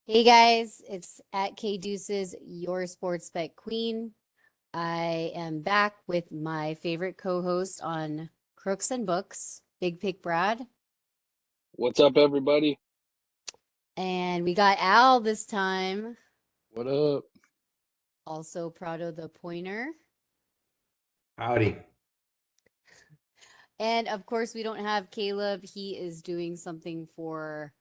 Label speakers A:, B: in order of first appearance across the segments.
A: Hey guys, it's at K Deuces, your sports bet queen. I am back with my favorite co-host on Crooks and Books, Big Pick Brad,
B: What's up, everybody?
A: and we got Al this time,
B: What up?
A: also Prado the Pointer,
C: Howdy.
A: and of course we don't have Caleb. He is doing something for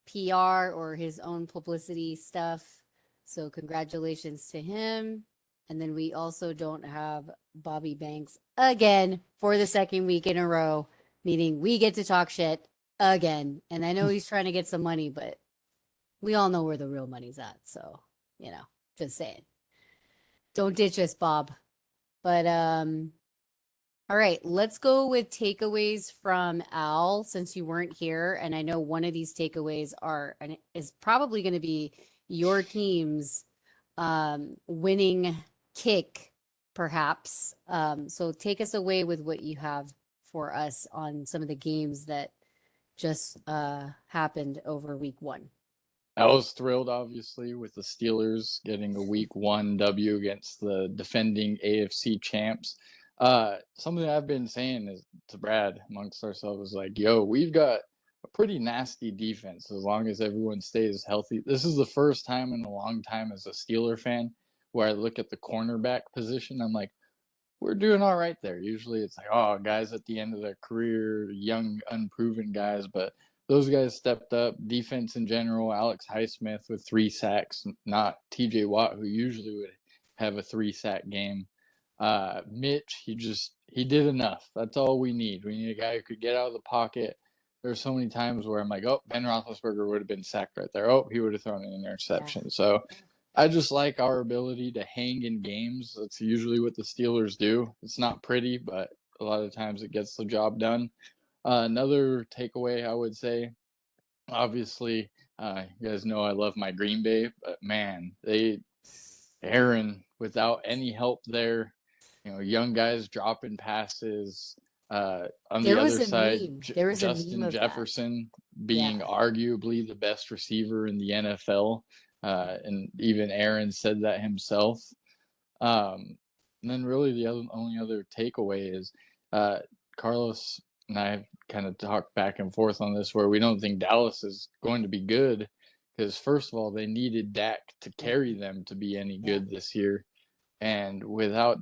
A: PR or his own publicity stuff. So congratulations to him. And then we also don't have Bobby Banks again for the second week in a row, meaning we get to talk shit again. And I know he's trying to get some money, but we all know where the real money's at. So, just saying. Don't ditch us, Bob. But all right, let's go with takeaways from Al since you weren't here. And I know one of these takeaways is probably going to be your team's winning kick, perhaps. So take us away with what you have for us on some of the games that just happened over week one.
B: I was thrilled, obviously, with the Steelers getting a Week 1 W against the defending AFC champs. Something I've been saying is to Brad amongst ourselves is like, yo, we've got a pretty nasty defense as long as everyone stays healthy. This is the first time in a long time as a Steeler fan where I look at the cornerback position. I'm like, we're doing all right there. Usually it's like, oh, guys at the end of their career, young, unproven guys, but those guys stepped up. Defense in general, Alex Highsmith with 3 sacks, not TJ Watt, who usually would have a 3-sack game. Mitch, he did enough. That's all we need. We need a guy who could get out of the pocket. There's so many times where I'm like, oh, Ben Roethlisberger would have been sacked right there. Oh, he would have thrown an interception.
A: Yeah.
B: So I just like our ability to hang in games. That's usually what the Steelers do. It's not pretty, but a lot of times it gets the job done. Another takeaway, I would say, obviously, you guys know I love my Green Bay, but man, Aaron, without any help there, young guys dropping passes. On the
A: There was
B: other
A: a
B: side,
A: meme. There was a meme
B: Justin
A: of that.
B: Jefferson
A: Yeah.
B: being arguably the best receiver in the NFL. And even Aaron said that himself. And then really only other takeaway is uh, Carlos and I have kind of talked back and forth on this where we don't think Dallas is going to be good because first of all they needed Dak to carry them to be any
A: Yeah.
B: good this year, and without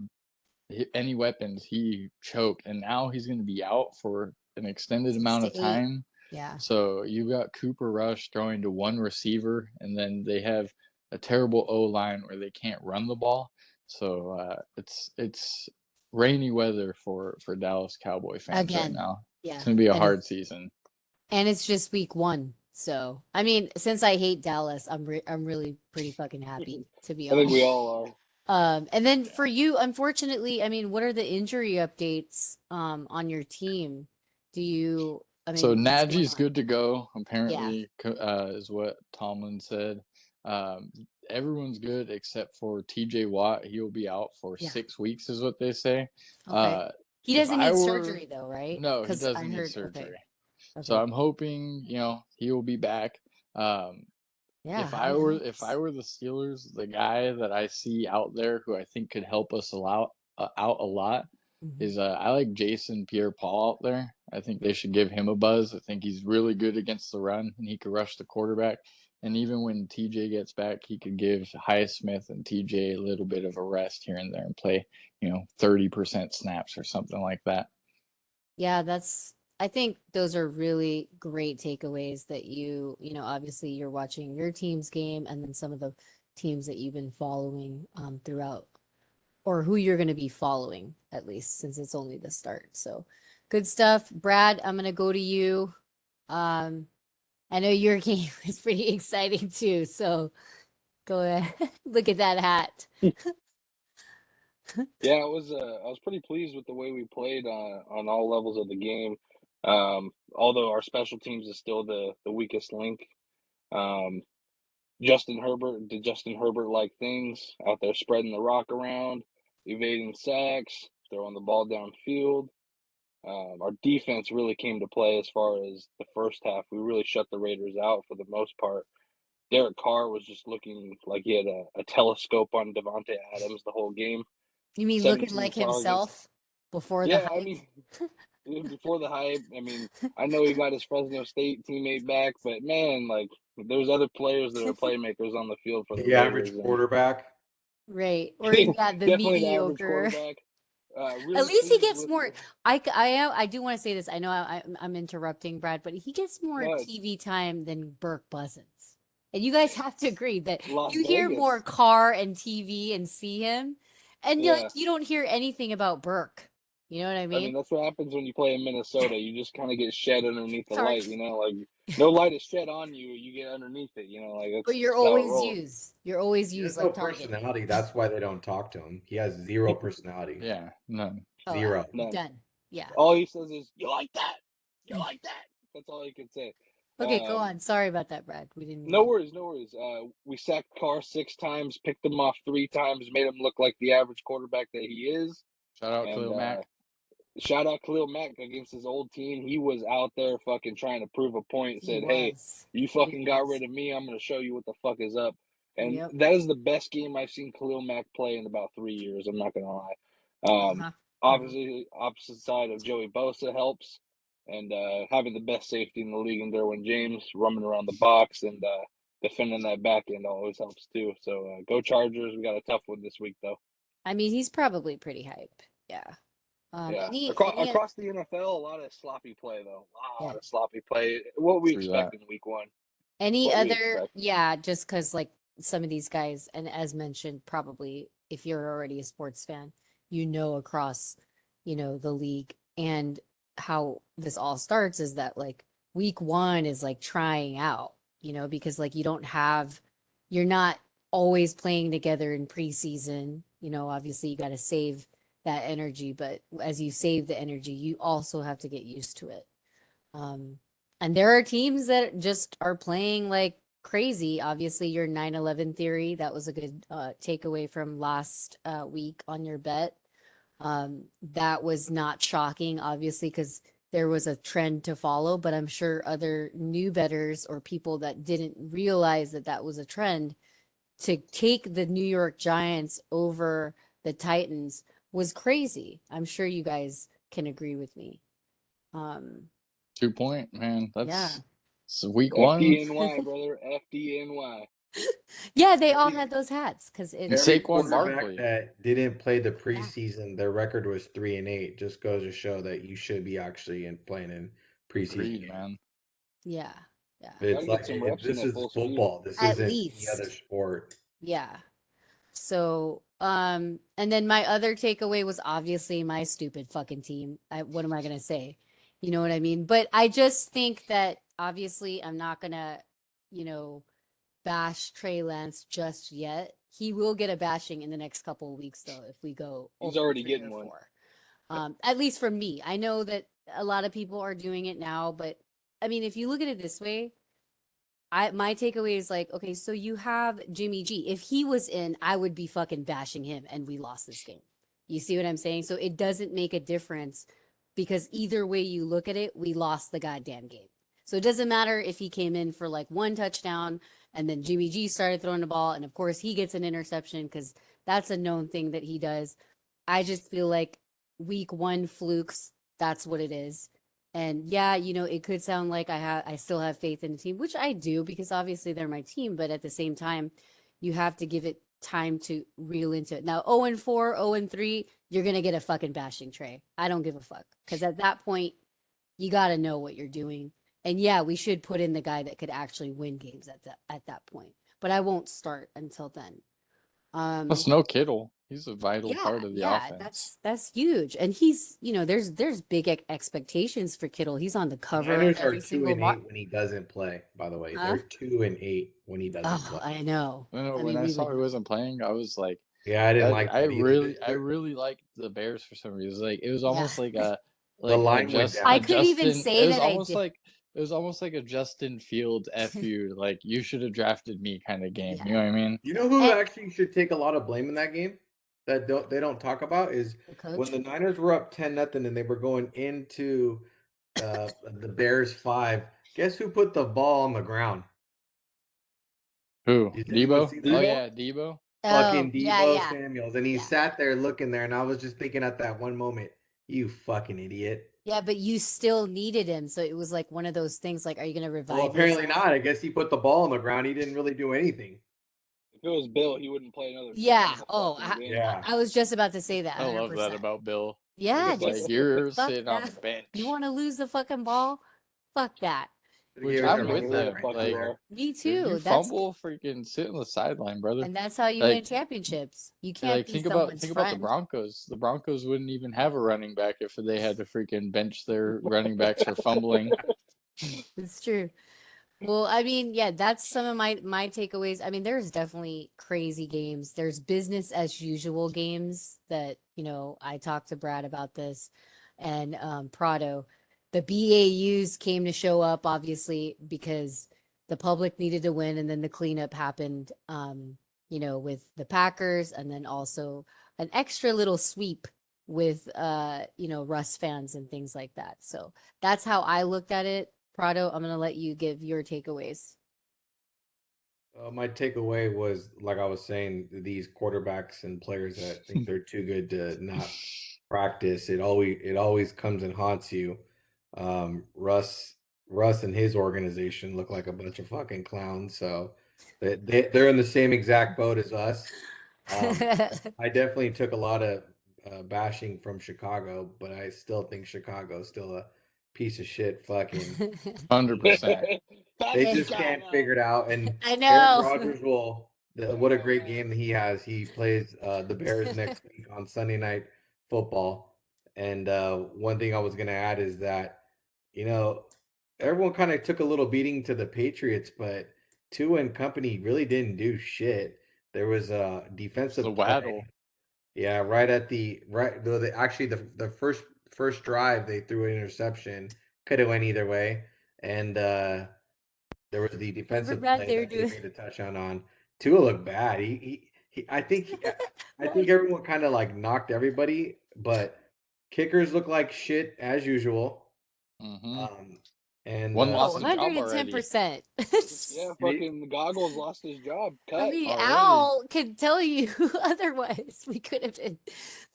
B: any weapons he choked, and now he's going to be out for an extended
A: Six
B: amount
A: to
B: of
A: eight.
B: time.
A: Yeah.
B: So you've got Cooper Rush throwing to one receiver, and then they have a terrible O line where they can't run the ball. So it's rainy weather for Dallas Cowboy fans right
A: Again.
B: now. It's
A: Yeah.
B: gonna be a hard season.
A: And it's just week one. So, I mean, since I hate Dallas, I'm really pretty fucking happy, to be
B: I think we
A: honest.
B: all are.
A: And then for you, unfortunately, I mean, what are the injury updates on your team? I
B: So
A: mean, what's going
B: Najee's
A: on?
B: good to go.
A: Yeah.
B: Apparently, is what Tomlin said. Um, Everyone's good except for T.J. Watt. He'll be out for
A: Yeah.
B: 6 weeks, is what they say.
A: Okay. He
B: If
A: doesn't
B: I
A: need
B: were,
A: surgery though, right?
B: no, he
A: Because I
B: doesn't need
A: heard, okay.
B: surgery. So
A: Okay.
B: I'm hoping, he will be back. Um,
A: Yeah,
B: if
A: high
B: I were if I
A: hopes.
B: were the Steelers, the guy that I see out there who I think could help us out a lot
A: Hmm.
B: is I like Jason Pierre-Paul out there. I think they should give him a buzz. I think he's really good against the run and he could rush the quarterback. And even when TJ gets back, he could give Highsmith and TJ a little bit of a rest here and there and play, 30% snaps or something like that.
A: Yeah, I think those are really great takeaways that obviously you're watching your team's game and then some of the teams that you've been following throughout or who you're going to be following at least since it's only the start. So good stuff. Brad, I'm going to go to you. Um, I know your game is pretty exciting too, so go ahead. Look at that hat.
D: Yeah, I was pretty pleased with the way we played on all levels of the game. Although our special teams is still the weakest link. Um, Justin Herbert did Justin Herbert like things out there, spreading the rock around, evading sacks, throwing the ball downfield. Our defense really came to play as far as the first half. We really shut the Raiders out for the most part. Derek Carr was just looking like he had a telescope on Devontae Adams the whole game.
A: You mean looking
D: 17
A: like
D: targets.
A: himself before the
D: Yeah, I
A: hype?
D: mean, before the hype, I mean, I know he got his Fresno State teammate back, but man, like, there's other players that are playmakers on the field for the
C: The average
D: Raiders, and
C: quarterback.
A: Right. Or yeah, the
D: definitely the average
A: mediocre.
D: quarterback.
A: At
D: Really
A: least he
D: pleased
A: gets
D: with.
A: more. I do want to say this. I know I'm interrupting Brad, but he gets more
D: No,
A: TV time than Burke Buzzins. And you guys have to agree that
D: Las
A: you hear more
D: Vegas.
A: Carr and TV and see him, and
D: Yeah.
A: you don't hear anything about Burke. You know what I
D: I
A: mean?
D: mean, that's what happens when you play in Minnesota. You just kind of get shed underneath the
A: Sorry.
D: light, like no light is shed on you, you get underneath it, like
A: But
D: that's
A: you're
D: just how it
A: always
D: rolls.
A: used. You're always
C: He
A: used
C: has no
A: like target.
C: personality. That's why they don't talk to him. He has zero personality.
B: Yeah, none.
A: Oh,
C: Zero.
D: None.
A: done. Yeah.
D: All he says is, "You like that? You like that?" That's all he can say.
A: Okay, go on. Sorry about that, Brad. We didn't.
D: No worries, no worries. We sacked Carr 6 times, picked him off 3 times, made him look like the average quarterback that he is.
B: Shout out
D: And
B: Khalil Mack.
D: shout out Khalil Mack against his old team. He was out there fucking trying to prove a point.
A: He
D: Said, "Hey,
A: was.
D: you
A: He
D: fucking got
A: was.
D: rid of me. I'm going to show you what the fuck is up." And
A: Yep.
D: that is the best game I've seen Khalil Mack play in about 3 years. I'm not going to lie.
A: Uh-huh.
D: Obviously, opposite side of Joey Bosa helps, and having the best safety in the league in Derwin James roaming around the box and defending that back end always helps too. So go Chargers. We got a tough one this week though.
A: I mean, he's probably pretty hype. Yeah.
D: Yeah,
A: Any
D: across the NFL, a lot of sloppy play though. A
A: yeah.
D: lot of sloppy play. What we
B: True
D: expect
B: that.
D: in week 1.
A: Any
D: What we
A: other
D: expect.
A: yeah, just because like some of these guys, and as mentioned, probably if you're already a sports fan, across, the league and how this all starts is that like week 1 is like trying out, because like you're not always playing together in preseason. Obviously you got to save that energy, but as you save the energy, you also have to get used to it. Um, and there are teams that just are playing like crazy. Obviously, your 9/11 theory, that was a good takeaway from last week on your bet. That was not shocking, obviously, because there was a trend to follow, but I'm sure other new bettors or people that didn't realize that that was a trend to take the New York Giants over the Titans was crazy. I'm sure you guys can agree with me. Um,
B: 2 point, man.
A: yeah.
B: It's week 1.
D: FDNY, brother. FDNY.
A: Yeah, they all had those hats because
B: And
A: it's
C: Every
B: Saquon
C: quarterback
B: Barkley.
C: that didn't play the preseason, their record was 3-8. Just goes to show that you should be actually playing in preseason
B: Agreed,
C: games.
B: man.
A: yeah, yeah.
C: It's
D: Gotta get
C: like
D: some reps in
C: this
D: at
C: is
D: full speed.
C: football. This
A: At
C: isn't any other
A: least.
C: sport.
A: Yeah. So, and then my other takeaway was obviously my stupid fucking team. What am I gonna say? You know what I mean? But I just think that obviously I'm not gonna, you know, bash Trey Lance just yet. He will get a bashing in the next couple of weeks though, if we go
D: He's
A: 0
D: already
A: 3
D: getting
A: or
D: one.
A: 4. At least from me. I know that a lot of people are doing it now, but I mean, if you look at it this way, my takeaway is like, okay, so you have Jimmy G. If he was in, I would be fucking bashing him and we lost this game. You see what I'm saying? So it doesn't make a difference because either way you look at it, we lost the goddamn game. So it doesn't matter if he came in for like 1 touchdown and then Jimmy G started throwing the ball and of course he gets an interception because that's a known thing that he does. I just feel like week 1 flukes, that's what it is. And yeah, it could sound like I still have faith in the team, which I do because obviously they're my team, but at the same time, you have to give it time to reel into it. Now, 0 and 4, 0 and 3, you're going to get a fucking bashing Trey. I don't give a fuck because at that point, you got to know what you're doing. And yeah, we should put in the guy that could actually win games at that point. But I won't start until then.
B: Plus, no Kittle. He's a vital
A: Yeah,
B: part of the
A: yeah,
B: offense.
A: that's huge. And he's, there's big expectations for Kittle. He's on the cover of
C: Niners are
A: every
C: 2
A: single
C: and 8 when he doesn't play. By the way,
A: Huh?
C: they're 2 and 8 when he doesn't
A: Oh,
C: play.
A: I know.
B: I know
A: I
B: when
A: mean,
B: I
A: we
B: saw
A: would.
B: he wasn't playing, I was like,
C: Yeah, I didn't like
B: I
C: that either.
B: really liked the Bears for some reason. Like it was
A: Yeah.
B: almost like
C: The line went
A: I
C: down.
A: couldn't even
B: Justin.
A: say that I did.
B: It was almost like a Justin Fields fu. Like you should have drafted me kind of game.
A: Yeah.
B: You know what I mean?
C: You know who
A: And
C: actually should take a lot of blame in that game that they don't talk about is
A: the
C: when
A: coach.
C: the Niners were up 10-0 and they were going into the Bears 5. Guess who put the ball on the ground?
B: Who?
C: Did anyone
B: Debo?
C: see
B: Oh
C: that?
D: Debo?
B: yeah, Debo.
A: Oh,
C: Fucking
A: yeah,
C: Debo
A: yeah.
C: Samuels, and he
A: Yeah.
C: sat there looking there, and I was just thinking at that one moment, you fucking idiot.
A: Yeah, but you still needed him, so it was like one of those things. Like, are you gonna
C: Well,
A: revive
C: apparently
A: yourself?
C: not. I guess he put the ball on the ground. He didn't really do anything.
D: If it was Bill, he wouldn't play another
A: Yeah.
D: single
A: Oh,
D: fucking game.
C: Yeah.
A: I was just about to say that.
B: I love that
A: 100%.
B: about Bill.
A: Yeah,
B: It's like
A: just
B: you're
A: fuck
B: sitting on
A: that.
B: the bench,
A: You want to lose the fucking ball? Fuck that.
C: Should've
B: which
C: gave it
B: I'm
C: to
D: Yeah,
B: with
C: Rosette
D: whoever the
B: him.
C: right
D: fuck
C: down
D: you
B: Like
D: are.
C: there.
A: Me
B: if you
A: too.
B: fumble, freaking sit on the sideline, brother.
A: And that's how you win
B: Like
A: championships. You can't
B: like
A: be
B: think
A: someone's
B: about the
A: friend.
B: Broncos. The Broncos wouldn't even have a running back if they had to freaking bench their running backs for fumbling.
A: It's true. Well, I mean, yeah, that's some of my takeaways. I mean, there's definitely crazy games. There's business as usual games that, I talked to Brad about this and Prado. The BAUs came to show up obviously because the public needed to win and then the cleanup happened with the Packers and then also an extra little sweep with Russ fans and things like that. So that's how I looked at it. Prado, I'm gonna let you give your takeaways.
C: My takeaway was, like I was saying, these quarterbacks and players that think they're too good to not practice. It always comes and haunts you. Russ and his organization look like a bunch of fucking clowns. So they're in the same exact boat as us. Um, I definitely took a lot of bashing from Chicago, but I still think Chicago's still a piece of shit. Fucking
B: 100%.
C: they
D: That's
C: just can't figure it out. And
A: I
C: Aaron
A: know.
C: Rodgers what a great game that he has. He plays the Bears next week on Sunday Night Football. And one thing I was going to add is that, you know, everyone kind of took a little beating to the Patriots, but Tua and company really didn't do shit. There was a
B: It's the
C: defensive
B: waddle.
C: play. Yeah, right at the right though actually the first drive they threw an interception. Could have went either way. And there was the
A: Remember
C: defensive
A: Brad,
C: play
A: they were
C: that they
A: doing.
C: made a touchdown on. Tua looked bad. I think everyone kind of like knocked everybody, but kickers look like shit as usual.
B: Hmm
C: Um, and
B: One
A: Oh,
B: lost his job already.
A: 110%.
D: Yeah,
C: and it,
D: fucking Goggles lost his job.
A: I
D: Cut.
A: mean,
B: Already.
A: Al could tell you otherwise. We could have been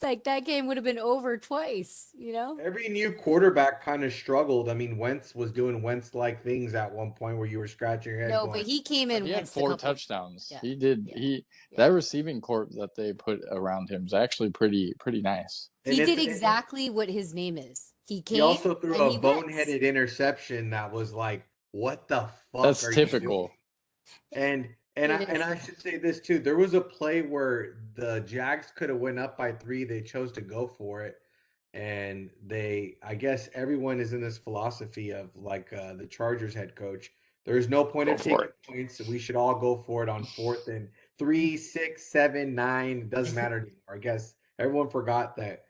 A: like that game would have been over twice.
C: every new quarterback kind of struggled. I mean, Wentz was doing Wentz-like things at one point where you were scratching your head
A: No, but
C: going,
A: he came
B: But
A: in
B: he had
A: once a
B: 4
A: couple.
B: touchdowns.
A: Yeah,
B: He did.
A: yeah,
B: He
A: yeah.
B: That receiving corp that they put around him is actually pretty nice.
A: He
C: and
A: did exactly what his name is. He
C: he
A: came
C: also threw
A: and
C: a
A: he wins.
C: boneheaded interception that was like, what the fuck
B: That's
C: are you doing?
B: typical.
C: And
A: It
C: and
A: is.
C: I should say this too. There was a play where the Jags could have went up by 3. They chose to go for it. And I guess everyone is in this philosophy of like the Chargers head coach. There's no point
B: Go
C: of
B: for
C: taking
B: it.
C: points. We should all go for it on 4th and 3, 6, 7, 9. It doesn't matter anymore. I guess everyone forgot that.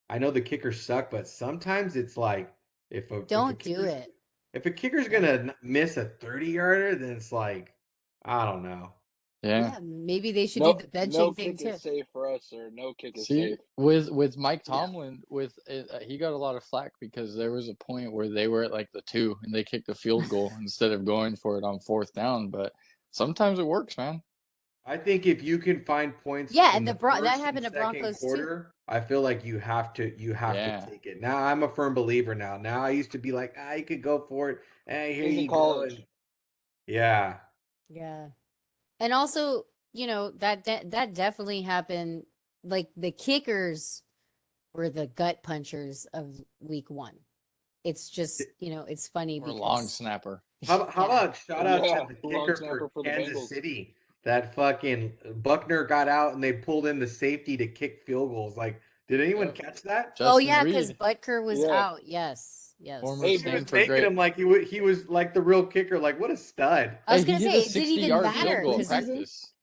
C: I know the kickers suck, but sometimes it's like
A: Don't do it.
C: if a kicker's
A: Yeah.
C: gonna miss a 30-yarder, then it's like I don't know.
B: Yeah.
A: Yeah, maybe they should do
D: No,
A: the
D: no
A: benching thing
D: kick
A: too.
D: is safe for us, or no kick is
B: See,
D: safe.
B: with Mike
A: Yeah.
B: Tomlin, he got a lot of flack because there was a point where they were at like the 2 and they kicked a field goal instead of going for it on 4th down. But sometimes it works, man.
C: I think if you can find points
A: Yeah,
C: in
A: and
C: the
A: that
C: first and
A: happened to
C: second
A: Broncos too.
C: quarter, I feel like you have to
B: Yeah.
C: take it. Now I'm a firm believer now. Now I used to be like, you could go for it. Hey, here
D: He's in
C: you go.
D: college.
C: And yeah.
A: Yeah. And also, that definitely happened. Like the kickers were the gut punchers of week 1. It's just, it's funny
B: Or a long
A: because
B: snapper.
C: How
A: yeah.
C: about shout out to
D: Yeah,
C: the
D: long
C: kicker
D: snapper
C: for
D: for the
C: Kansas
D: Bengals.
C: City? That fucking Buckner got out and they pulled in the safety to kick field goals. Like, did anyone
B: Yep.
C: catch that?
A: Oh
B: Justin
A: yeah, because
B: Reed,
A: Butker was
D: Yeah.
A: out. Yes. Yes.
B: former
D: Hey,
C: He was
D: but
B: Stanford
C: making
B: great.
C: him like he was like the real kicker. Like, what a stud.
A: I
B: Hey,
A: was
B: he
A: gonna
B: hit
A: say
B: a
A: it didn't even
B: 60-yard field
A: matter
B: goal in
A: because
D: preseason?
B: practice.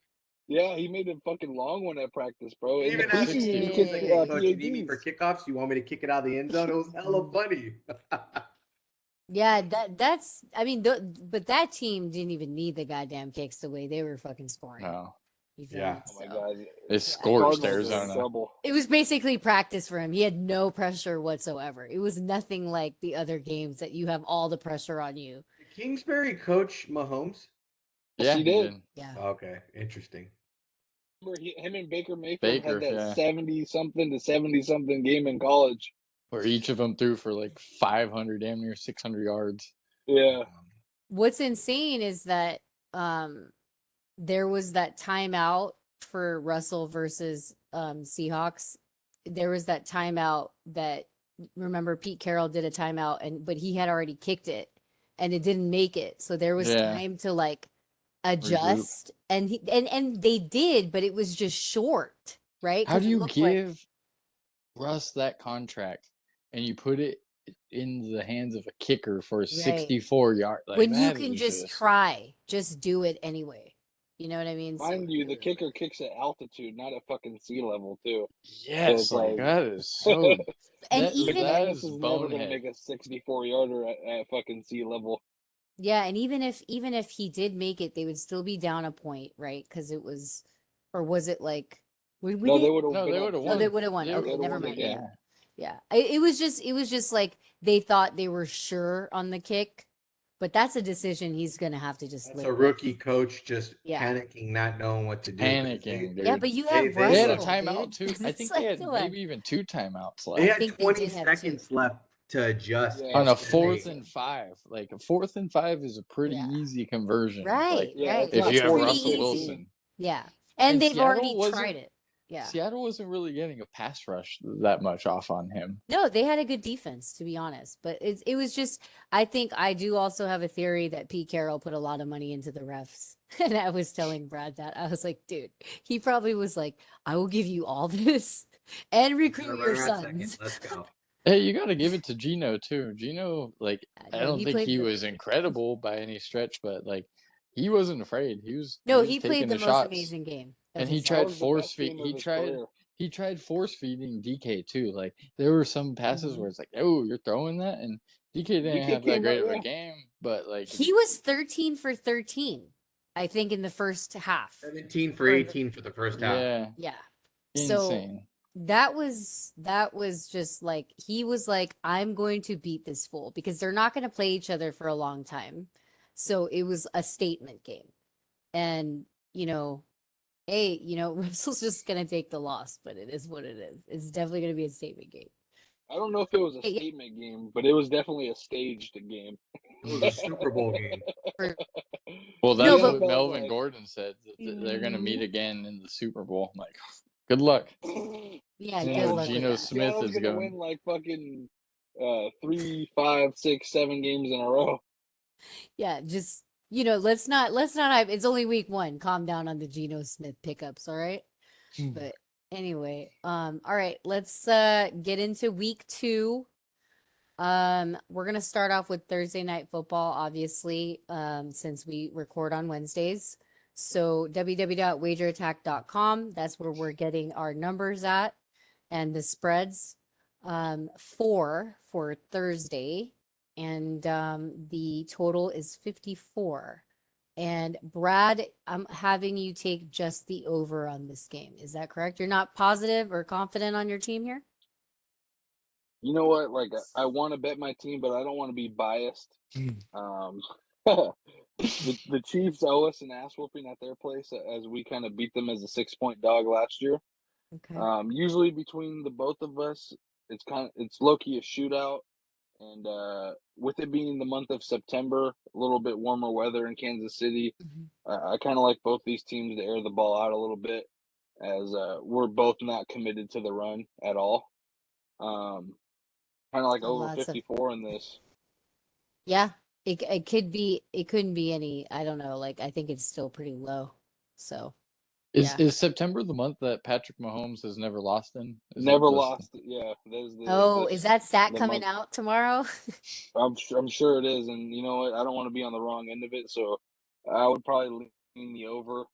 D: Yeah, he made a fucking long one at practice, bro.
C: He
D: In the
C: even asked
D: preseason,
C: me,
D: he
C: he's
D: kicked
C: like, hey,
A: shit.
C: coach, you need me for
D: PATs.
C: kickoffs? You want me to kick it out of the end zone? It was hella funny.
A: Yeah, that's I mean, but that team didn't even need the goddamn kicks the way they were fucking scoring.
B: No,
A: You feel
C: Yeah.
A: me?
D: Oh my
A: So
D: god,
B: they
A: yeah.
B: scorched
D: Cardinals are in
B: Arizona.
D: trouble.
A: It was basically practice for him. He had no pressure whatsoever. It was nothing like the other games that you have all the pressure on you.
C: Did Kingsbury coach Mahomes?
B: Yeah,
D: he
B: he
D: did.
B: did.
A: Yeah.
C: Okay, interesting.
D: Remember, him and Baker Mayfield
B: Baker,
D: had that
B: yeah.
D: 70-something to 70-something game in college.
B: Where each of them threw for like 500, damn near 600 yards.
D: Yeah.
A: What's insane is that there was that timeout for Russell versus Seahawks. There was that timeout that remember Pete Carroll did a timeout but he had already kicked it and it didn't make it. So there was
B: Yeah.
A: time to like
B: Regroup.
A: adjust and they did, but it was just short, right?
B: How do
A: Because it
B: you
A: looked like
B: give Russ that contract and you put it in the hands of a kicker for a 64-yard? Like,
A: when you
B: that
A: can
B: is
A: just try, just do it anyway. You know what I mean?
D: Mind
A: So
D: you,
A: it
D: the
A: was
D: kicker
A: like-
D: kicks at altitude, not at fucking sea level, too.
B: yes,
D: it's
B: like
D: like-
B: that is so.
A: and
B: that,
A: even
B: that
D: McManus
B: is
D: is never going to
B: bonehead.
D: make a 64-yarder at fucking sea level.
A: yeah, and even if he did make it, they would still be down a point, right? Because it was, or was it like we
D: No, they
A: didn't?
D: would have
B: No,
D: been
B: they
D: up
B: would have
A: No,
B: won.
A: they would have won.
B: They
A: Okay,
D: would've
A: never
D: won the
A: mind.
D: game.
A: Yeah. It was just like they thought they were sure on the kick, but that's a decision he's gonna have to just
C: That's
A: live
C: a
A: with.
C: rookie coach just
A: Yeah.
C: panicking, not knowing what to do. 'cause
B: Panicking, dude.
A: Yeah, but you
C: they-
A: have
C: they
B: They had a
A: Russell,
B: timeout
A: dude.
B: too. I
A: It's
B: think they
A: like,
B: had
A: come on.
B: maybe even 2 timeouts
C: They
B: left.
C: had
A: think they
C: 20
A: did have two.
C: seconds left to adjust.
D: Yeah.
B: On
C: and
B: a
C: stay.
B: 4th and 5. Like a 4th and 5 is a pretty
A: Yeah.
B: easy conversion.
A: Right,
B: Like
D: Yeah,
A: right.
D: it's
B: if
D: not
B: you have
A: pretty
B: Russell
A: easy.
B: Wilson.
A: Yeah, and they've
B: Seattle
A: already
B: wasn't
A: tried it. Yeah.
B: Seattle wasn't really getting a pass rush that much off on him.
A: No, they had a good defense, to be honest. But it was just, I think I do also have a theory that Pete Carroll put a lot of money into the refs. And I was telling Brad that. I was like, dude, he probably was like, I will give you all this and recruit your sons.
C: Let's go.
B: Hey, you got to give it to Gino too. Gino, like, I
A: No,
B: don't
A: he
B: think
A: played
B: he
A: the-
B: was incredible by any stretch, but like, he wasn't afraid. He was
A: he played
B: taking
A: the
B: the
A: most
B: shots.
A: amazing game. of
B: And he
A: his
D: That
B: tried
D: was the
B: force
D: best
B: feed.
D: game of his career.
B: He tried force feeding DK too. Like there were some passes
A: Mhm.
B: where it's like, oh, you're throwing that, and DK didn't
D: DK
B: have that
D: came
B: great
D: out,
B: of a
D: yeah.
B: game, but like
A: He was 13 for 13, I think, in the first half.
C: 17 for
A: Or the-
C: 18 for the first half.
B: yeah,
A: Yeah. So
B: insane.
A: that was just like he was like, I'm going to beat this fool because they're not going to play each other for a long time. So it was a statement game. And, Russell's just going to take the loss, but it is what it is. It's definitely going to be a statement game.
D: I don't know if it was a
A: Yeah.
D: statement game, but it was definitely a staged game.
C: It was a Super Bowl game.
B: Well,
A: No,
B: that's
A: but-
B: what Melvin Gordon said. That they're going to meet again in the Super Bowl. I'm like, good luck.
A: Yeah,
B: Yeah,
A: good luck with
B: Geno
A: that.
B: Smith
D: Seattle's
B: is
D: gonna
B: going.
D: win like fucking 3, 5, 6, 7 games in a row.
A: Yeah, just, let's not hype. It's only week 1. Calm down on the Geno Smith pickups, all right? But anyway, all right, let's get into week 2. We're gonna start off with Thursday night football, obviously, since we record on Wednesdays. So www.wagerattack.com, that's where we're getting our numbers at and the spreads for Thursday. And the total is 54. And Brad, I'm having you take just the over on this game. Is that correct? You're not positive or confident on your team here?
D: You know what? Like I want to bet my team, but I don't want to be biased. The Chiefs owe us an ass whooping at their place as we kind of beat them as a 6-point dog last year.
A: Okay.
D: Usually between the both of us, it's low key a shootout, and with it being the month of September, a little bit warmer weather in Kansas City,
A: Mhm.
D: I kind of like both these teams to air the ball out a little bit, as we're both not committed to the run at all. Kind of like over
A: Lots of
D: 54 in this.
A: Yeah, it could be, it couldn't be any, I don't know, like I think it's still pretty low. So yeah.
B: Is September the month that Patrick Mahomes has never lost in? Is
D: Never
B: that the-
D: lost. Yeah, there's the.
A: Oh, is that stat
D: the
A: coming
D: month.
A: out tomorrow?
D: I'm sure it is, and you know what? I don't want to be on the wrong end of it, so I would probably lean the over,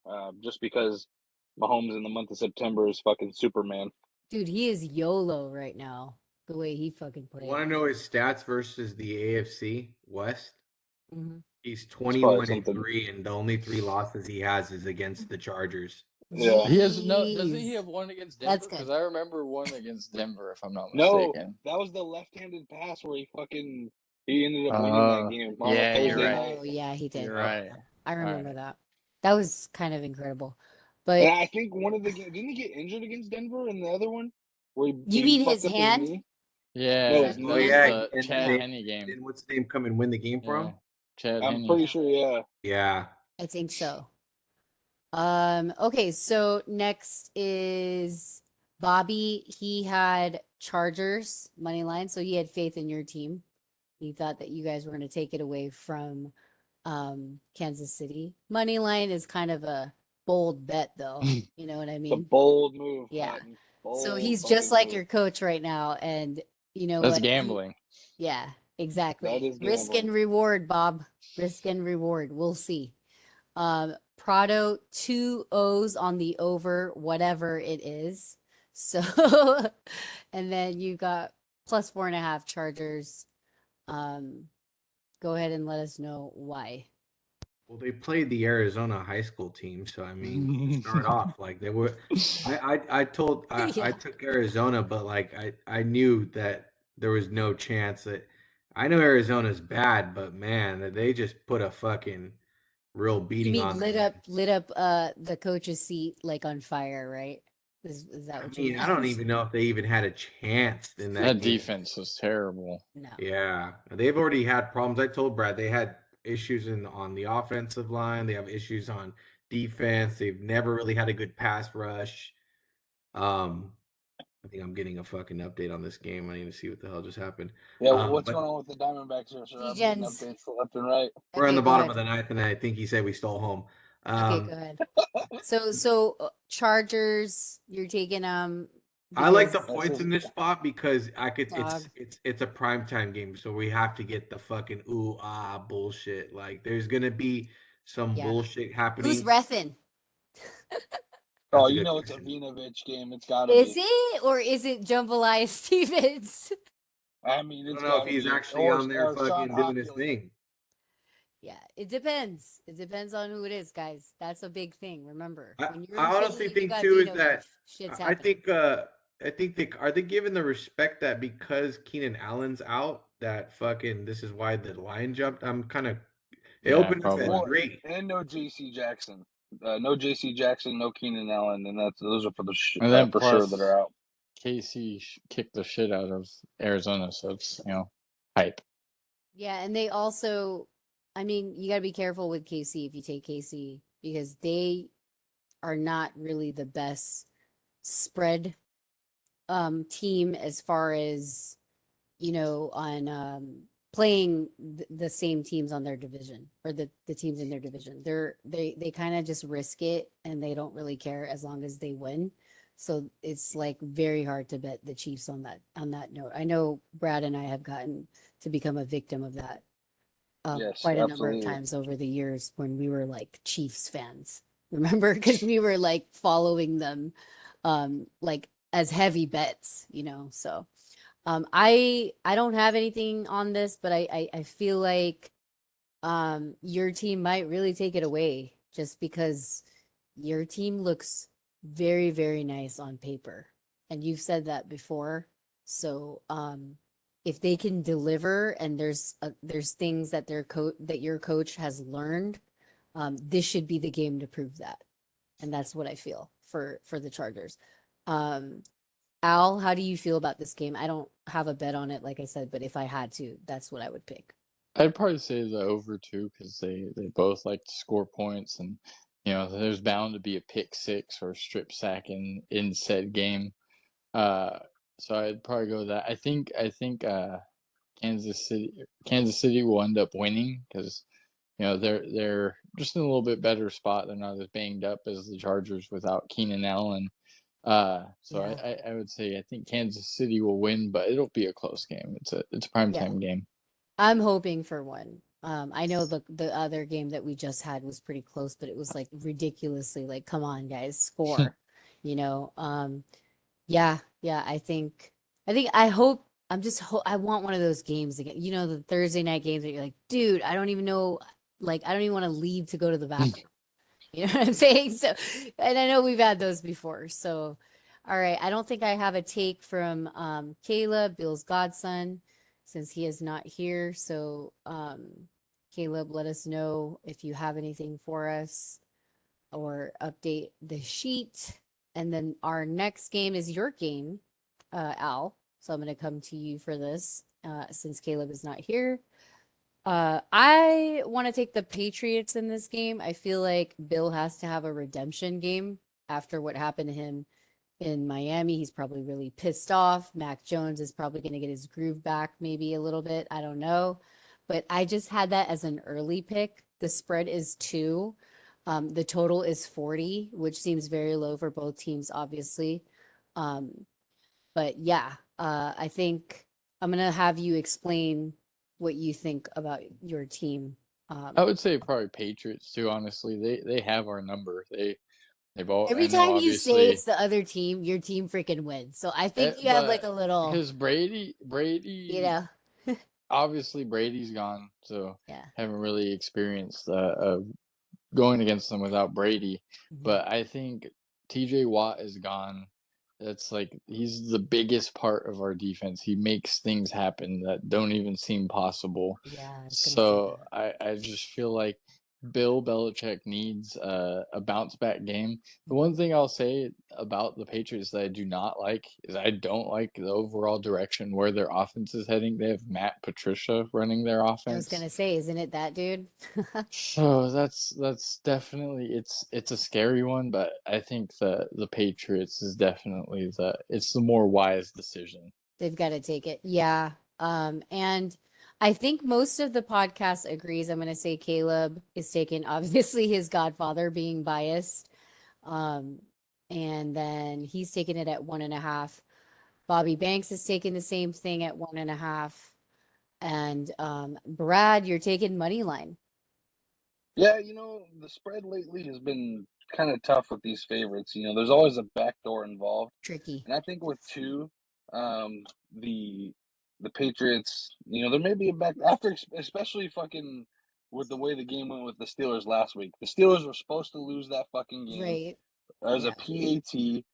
D: just because Mahomes in the month of September is fucking Superman.
A: Dude, he is YOLO right now, the way he fucking
C: You
A: played.
C: want to know his stats versus the AFC West?
A: Mhm.
C: He's
D: probably
C: 21-3, and the only 3 losses he has is against the Chargers.
D: Yeah.
B: He has no. Doesn't he
A: Jeez.
B: have one against
A: That's
B: Denver?
A: good.
B: Because I remember one against Denver, if I'm not
D: No,
B: mistaken.
D: that was the left-handed pass where he ended up winning that game on
B: yeah,
D: a
B: you're
D: Thursday
B: right.
D: night.
A: Oh, yeah, he did.
B: You're right.
A: I remember
B: right.
A: that. That was kind of incredible.
D: And
A: But
D: I think one of the games, didn't he get injured against Denver in the other one where
A: you
D: he
A: mean his
D: fucked up his
A: hand?
D: knee?
A: Is
D: No,
B: Yeah,
A: that
D: his
A: his
C: Oh
B: that was
A: hand?
C: yeah,
B: the
C: and then
B: Chad
A: Yeah.
B: Henne game.
C: then what's his name come and win the game for
B: Yeah,
C: him?
B: Chad
D: I'm
B: Henne.
D: pretty
A: Yeah.
D: sure. Yeah.
C: Yeah.
A: I think so. Okay, so next is Bobby. He had Chargers money line, so he had faith in your team. He thought that you guys were going to take it away from Kansas City. Money line is kind of a bold bet, though. You know what I
D: It's a
A: mean?
D: bold move,
A: Yeah.
D: Patton.
A: So
D: Bold
A: he's just
D: fucking
A: like
D: move.
A: your coach right now, and you know
B: That's
A: what?
B: gambling.
A: Yeah,
D: That
A: exactly.
D: is
A: Risk
D: gambling.
A: and reward, Bob. Risk and reward. We'll see. Prado, two O's on the over, whatever it is. So, and then you got plus 4.5 Chargers. Um, Go ahead and let us know why.
C: Well, they played the Arizona high school team, so I mean, to start off, like they were. I
A: Yeah.
C: took Arizona, but like I knew that there was no chance that. I know Arizona's bad, but man, they just put a fucking real
A: You
C: beating
A: mean
C: on them.
A: lit up the coach's seat like on fire, right? Is that
C: I
A: what you
C: mean, I don't
A: meant?
C: even know if they even had a chance in that
B: That
C: game.
B: defense was terrible.
A: No.
C: Yeah, they've already had problems. I told Brad they had issues in on the offensive line. They have issues on defense. They've never really had a good pass rush. Um, I think I'm getting a fucking update on this game. I need to see what the hell just happened.
D: Yeah, what's
C: But
D: going on with the Diamondbacks here, sir? I'm getting
A: Degens.
D: updates left and right.
C: we're on
A: Okay,
C: the
A: go
C: bottom
A: ahead.
C: of the ninth, and I think he said we stole home.
A: Okay, go
C: Um,
A: ahead. So Chargers, you're taking
C: I like the
A: because
D: That's
C: points
D: his
C: in this spot because I could.
A: dog.
C: It's a primetime game, so we have to get the fucking ooh bullshit. Like there's gonna be some
A: Yeah.
C: bullshit
A: Who's
C: happening.
A: reffing?
D: Oh,
C: That's a
D: you
C: good
D: know it's a
C: question.
D: Vinovich game. It's got to
A: Is
D: be.
A: it or is it Jambalaya Stevens?
D: I mean,
C: I
D: it's
C: don't know if
D: got to
C: he's
D: be.
C: actually on there
D: Or Sean
C: fucking doing his
D: Hochuli.
C: thing.
A: Yeah, it depends. It depends on who it is, guys. That's a big thing. Remember,
C: I,
A: when you're in
C: I honestly
A: Philly and you
C: think
A: got
C: too is
A: Vinovich,
C: that
A: shit's
C: I
A: happening.
C: think they are they giving the respect that because Keenan Allen's out that fucking this is why the line jumped. I'm kind of it
B: Yeah,
C: opened up at
B: probably.
D: Well,
C: three.
D: and no J.C. Jackson. No J.C. Jackson, no Keenan Allen, and those are
B: And then
D: for sure that are
B: plus
D: out.
B: KC kicked the shit out of Arizona, so it's hype.
A: Yeah, and they also, I mean, you got to be careful with KC if you take KC because they are not really the best spread team as far as on playing the same teams on their division or the teams in their division. They kind of just risk it and they don't really care as long as they win. So it's like very hard to bet the Chiefs on that note. I know Brad and I have gotten to become a victim of that
D: Yes,
A: quite a number of
D: absolutely.
A: times over the years when we were like Chiefs fans. Remember? Because we were like following them like as heavy bets, so I don't have anything on this, but I feel like your team might really take it away just because your team looks very, very nice on paper. And you've said that before. So if they can deliver and there's things that that your coach has learned, this should be the game to prove that. And that's what I feel for the Chargers. Um Al, how do you feel about this game? I don't have a bet on it, like I said, but if I had to, that's what I would pick.
B: I'd probably say the over too because they both like to score points, and there's bound to be a pick six or a strip sack in said game. Uh, so I'd probably go with that. I think Kansas City will end up winning because they're just in a little bit better spot. They're not as banged up as the Chargers without Keenan Allen. So
A: Yeah.
B: I would say I think Kansas City will win, but it'll be a close game. It's a
A: Yeah.
B: primetime game.
A: I'm hoping for one. I know the other game that we just had was pretty close, but it was like ridiculously like, come on, guys, score. You know. Yeah, yeah, I hope I want one of those games again. You know, the Thursday night games that you're like, dude, I don't even know like I don't even want to leave to go to the bathroom. You know what I'm saying? So, and I know we've had those before. So, all right. I don't think I have a take from Caleb, Bill's godson, since he is not here. So, Caleb, let us know if you have anything for us. or update the sheet. And then our next game is your game, Al. So I'm going to come to you for this since Caleb is not here. I want to take the Patriots in this game. I feel like Bill has to have a redemption game after what happened to him in Miami. He's probably really pissed off. Mac Jones is probably going to get his groove back maybe a little bit. I don't know. But I just had that as an early pick. The spread is 2. The total is 40, which seems very low for both teams, obviously. But yeah, I think I'm going to have you explain what you think about your team.
B: I would say probably Patriots too. Honestly, they have our number. They've all. I
A: Every
B: know
A: time you say
B: obviously,
A: it's the other team, your team freaking wins. So I think you have like
B: but
A: a little,
B: because
A: you
B: Brady,
A: know,
B: obviously Brady's gone, so
A: yeah.
B: haven't really experienced going against them without Brady.
A: Mhm.
B: But I think TJ Watt is gone. That's like he's the biggest part of our defense. He makes things happen that don't even seem possible.
A: Yeah, I was gonna say
B: So I just feel like Bill Belichick needs a bounce back game. The
A: that.
B: one thing I'll say about the Patriots that I do not like is I don't like the overall direction where their offense is heading. They have Matt Patricia running their
A: I was
B: offense.
A: gonna say, isn't it that dude?
B: So that's definitely it's a scary one, but I think the Patriots is definitely it's the more wise decision.
A: They've got to take it. Yeah. And I think most of the podcast agrees. I'm gonna say Caleb is taking obviously his godfather being biased. Um, and then he's taking it at 1.5. Bobby Banks is taking the same thing at 1.5. And Brad, you're taking money line.
D: Yeah, the spread lately has been kind of tough with these favorites. There's always a backdoor involved,
A: Tricky.
D: and I think with 2, the Patriots, there may be a back after, especially fucking with the way the game went with the Steelers last week. The Steelers were supposed to lose that fucking game
A: Right.
D: as a
A: Yeah.
D: PAT,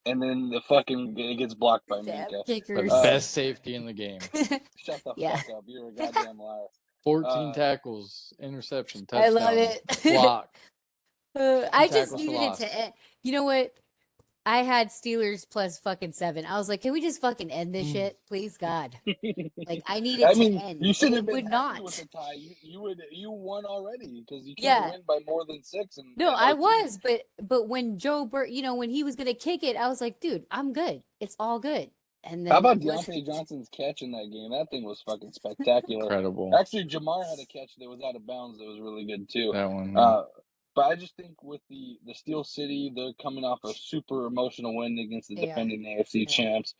D: and then it gets blocked by
A: Damn
D: Minka.
B: The
A: kickers.
D: Uh,
B: best safety in the game.
D: Shut the
A: Yeah.
D: fuck up! You're a goddamn liar.
B: 14
D: Uh,
B: tackles, interception,
A: I love
B: touchdown,
A: it.
B: block, 2
A: I just
B: tackles for
A: needed it to
B: loss.
A: end. You know what? I had Steelers plus fucking 7. I was like, can we just fucking end this shit? Please, God. Like, I need it
D: I
A: to
D: mean,
A: end.
D: you
A: And
D: should have
A: it
D: been
A: would
D: happy with
A: not.
D: the tie. You won already because you can't
A: Yeah.
D: win by more than 6 in
A: No, I
D: OT.
A: was, but when Joe Burt, when he was gonna kick it, I was like, dude, I'm good. It's all good. And
D: How
A: then
D: about
A: it
D: Deontay
A: wasn't.
D: Johnson's catch in that game? That thing was fucking spectacular.
B: Incredible.
D: Actually, Jamar had a catch that was out of bounds that was really good too.
B: That one, yeah.
D: But I just think with the Steel City, they're coming off a super emotional win against the
A: They are.
D: defending AFC
A: Yeah.
D: champs.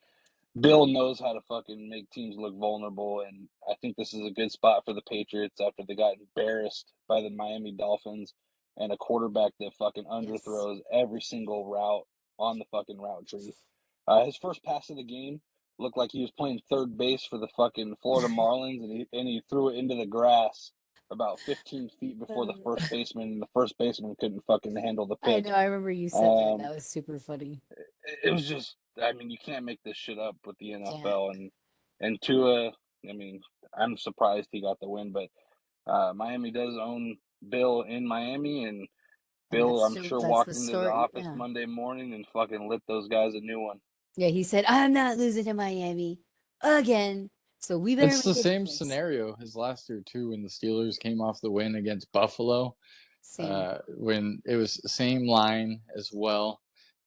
D: Bill knows how to fucking make teams look vulnerable, and I think this is a good spot for the Patriots after they got embarrassed by the Miami Dolphins and a quarterback that fucking
A: Yes.
D: underthrows every single route on the fucking route tree. His first pass of the game looked like he was playing third base for the fucking Florida Marlins, and he threw it into the grass about 15 feet before the first baseman, and the first baseman couldn't fucking handle the
A: I
D: pitch.
A: know. I remember you said that.
D: Um,
A: That was super funny.
D: it was just, I mean, you can't make this shit up with the
A: Can't.
D: NFL, and Tua. I mean, I'm surprised he got the win, but Miami does own Bill in Miami, and
A: And
D: Bill,
A: that's
D: I'm
A: true.
D: sure,
A: That's
D: walked
A: the
D: into the
A: story.
D: office
A: Yeah.
D: Monday morning and fucking lit those guys a new one.
A: Yeah. He said, I'm not losing to Miami again. So we better
B: It's the
A: make a
B: same
A: difference.
B: scenario as last year too when the Steelers came off the win against Buffalo.
A: Same.
B: When it was the same line as well,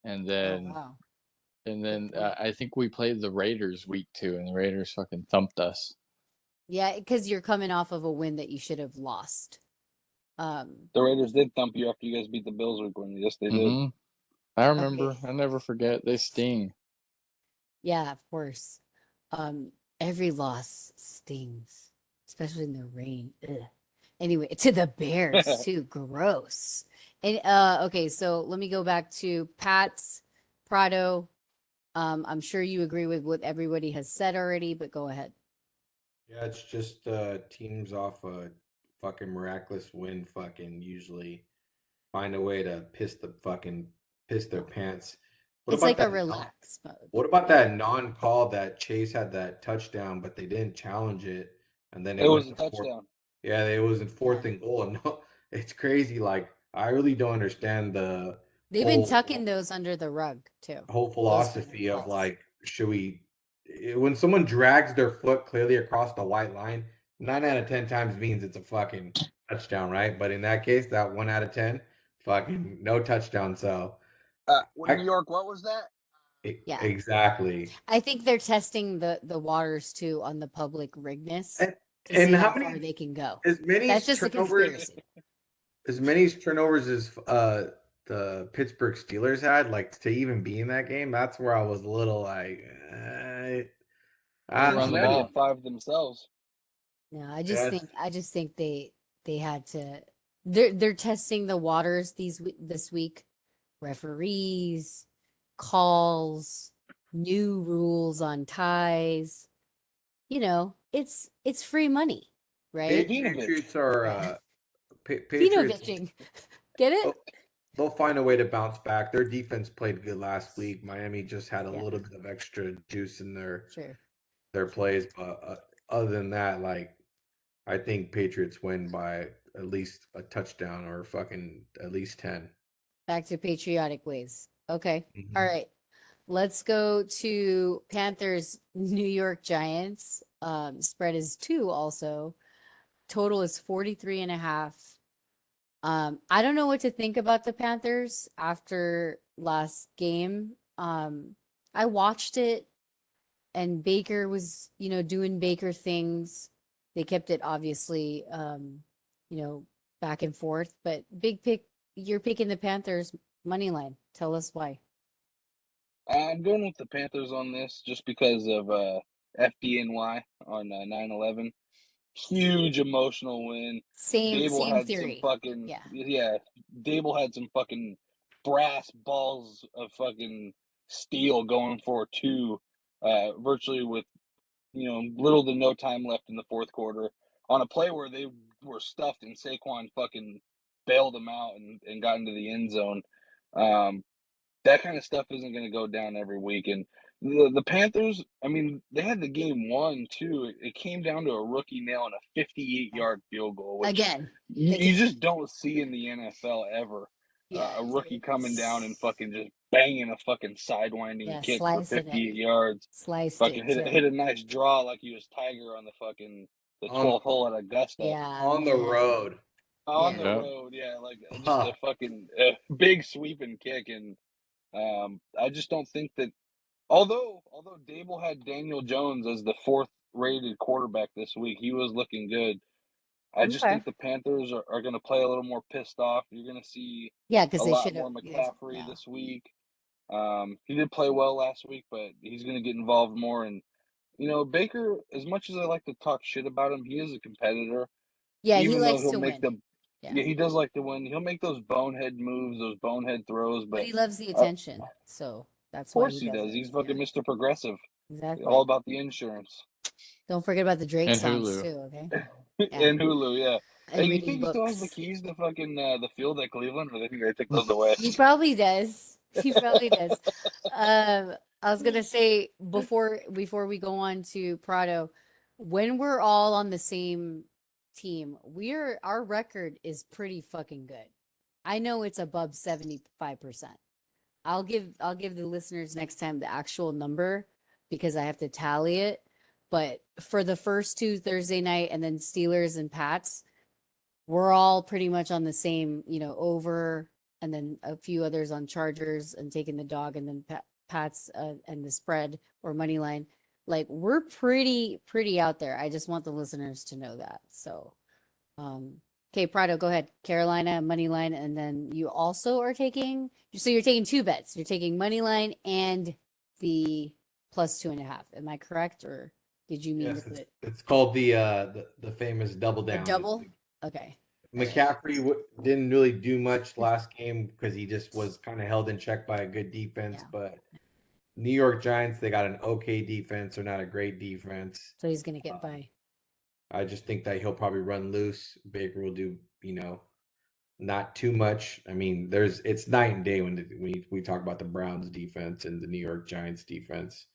B: and
A: Oh,
B: then
A: wow.
B: and
A: Good
B: then
A: point.
B: I think we played the Raiders week 2, and the Raiders fucking thumped us.
A: Yeah, because you're coming off of a win that you should have lost.
D: The Raiders did thump you after you guys beat the Bills week one. Yes, they did.
B: Mm-hmm. I
A: Okay.
B: remember. I never forget. They sting.
A: Yeah, of course. Every loss stings, especially in the rain. Ugh. Anyway, to the Bears too. Gross. And okay, so let me go back to Pat's Prado. I'm sure you agree with what everybody has said already, but go ahead.
C: Yeah, it's just teams off a fucking miraculous win fucking usually find a way to piss their pants. What
A: It's
C: about
A: like a
C: that non
A: relax mode.
C: what about
A: Yeah.
C: that non-call that Chase had that touchdown, but they didn't challenge it, and then
D: It
C: it
D: was
C: went
D: a
C: to fourth.
D: touchdown.
C: Yeah, it was in
A: Yeah.
C: fourth and goal. And no, it's crazy. Like I really don't understand the
A: They've been tucking those under the rug too.
C: whole
A: Those
C: philosophy of
A: calls.
C: like, should we, when someone drags their foot clearly across the white line, 9 out of 10 times means it's a fucking touchdown, right? But in that case, that 1 out of 10, fucking no touchdown. So,
D: New York, what was that?
A: Yeah.
C: exactly.
A: I think they're testing the waters too on the public rigness to
C: And
A: see
C: how
A: how far
C: many,
A: they can go.
C: as many
A: That's just a
C: turnovers,
A: conspiracy.
C: as many turnovers as the Pittsburgh Steelers had, like to even be in that game, that's where I was a little like,
B: Run the
D: Cincinnati
B: ball.
D: had 5 themselves.
A: No, I
C: Yes.
A: just think they had to. They're testing the waters this week. Referees, calls, new rules on ties. You know, it's free money, right?
C: Patriots are
A: Yeah.
C: Patriots.
A: Vinovicing. Get it?
C: They'll find a way to bounce back. Their defense played good last week. Miami just had a
A: Yeah.
C: little bit of extra juice in
A: Sure.
C: their plays, but other than that, like I think Patriots win by at least a touchdown or fucking at least 10.
A: Back to patriotic ways. Okay.
C: Mhm.
A: All right. Let's go to Panthers, New York Giants. Spread is 2 also. Total is 43.5. I don't know what to think about the Panthers after last game. I watched it and Baker was, doing Baker things. They kept it obviously, you know, back and forth, but big pick, you're picking the Panthers money line. Tell us why.
D: I'm going with the Panthers on this just because of FDNY on 9/11. Huge emotional win. Dable
A: Same
D: had some
A: theory.
D: fucking
A: Yeah.
D: Dable had some fucking brass balls of fucking steel going for 2, virtually with little to no time left in the fourth quarter on a play where they were stuffed and Saquon fucking bailed them out and got into the end zone. That kind of stuff isn't going to go down every week. And the Panthers, I mean, they had the game won too. It came down to a rookie nailing a 58-yard field goal, which
A: Again.
D: you just don't see in the NFL ever.
A: Yeah.
D: A rookie coming down and fucking just banging a fucking sidewinding kick for
A: Slicing it.
D: 58 yards.
A: Sliced
D: Fucking
A: it.
D: hit a nice draw like he was Tiger on the 12th hole at Augusta.
A: Yeah.
C: On the road.
D: On the
A: Yeah.
D: road, yeah, like just a fucking big sweeping kick. And I just don't think that although Dable had Daniel Jones as the 4th rated quarterback this week, he was looking good. I just
A: Okay.
D: think the Panthers are going to play a little more pissed off. You're going to see
A: Yeah, because
D: a
A: they
D: lot
A: should have.
D: more McCaffrey this week. He did play well last week, but he's going to get involved more. And Baker, as much as I like to talk shit about him, he is a competitor.
A: Yeah, he
D: Even though
A: likes
D: he'll
A: to
D: make
A: win.
D: yeah, he does like to win. He'll make those bonehead moves, those bonehead throws,
A: But
D: but
A: he loves the
D: of
A: attention, so that's why
D: course
A: he
D: he
A: does
D: does.
A: it.
D: He's
A: Yeah,
D: fucking Mr. Progressive.
A: exactly.
D: All about the insurance.
A: Don't forget about the Drake
B: And
A: songs
B: Hulu.
A: too, okay? Yeah.
D: And Hulu, yeah. Hey,
A: And
D: you
A: reading
D: think he still has the
A: books.
D: keys to fucking the field at Cleveland, or they think they took those away?
A: He probably does. He probably does. I was gonna say before we go on to Prado, when we're all on the same team, our record is pretty fucking good. I know it's above 75%. I'll give the listeners next time the actual number because I have to tally it. But for the first 2 Thursday night and then Steelers and Pats, we're all pretty much on the same, over and then a few others on Chargers and taking the dog and then Pats and the spread or money line. Like we're pretty out there. I just want the listeners to know that. So, okay, Prado, go ahead. Carolina money line, and then you also are taking. So you're taking 2 bets. You're taking money line and the plus 2.5. Am I correct, or did you mean
C: Yes,
A: to put
C: it's called the famous double
A: a
C: down.
A: double? Okay.
C: McCaffrey didn't really do much last game because he just was kind of held in check by a good defense.
A: Yeah.
C: But New York Giants, they got an okay defense. They're not a great defense.
A: So he's gonna get by.
C: I just think that he'll probably run loose. Baker will do, not too much. I mean, it's night and day when we talk about the Browns defense and the New York Giants defense.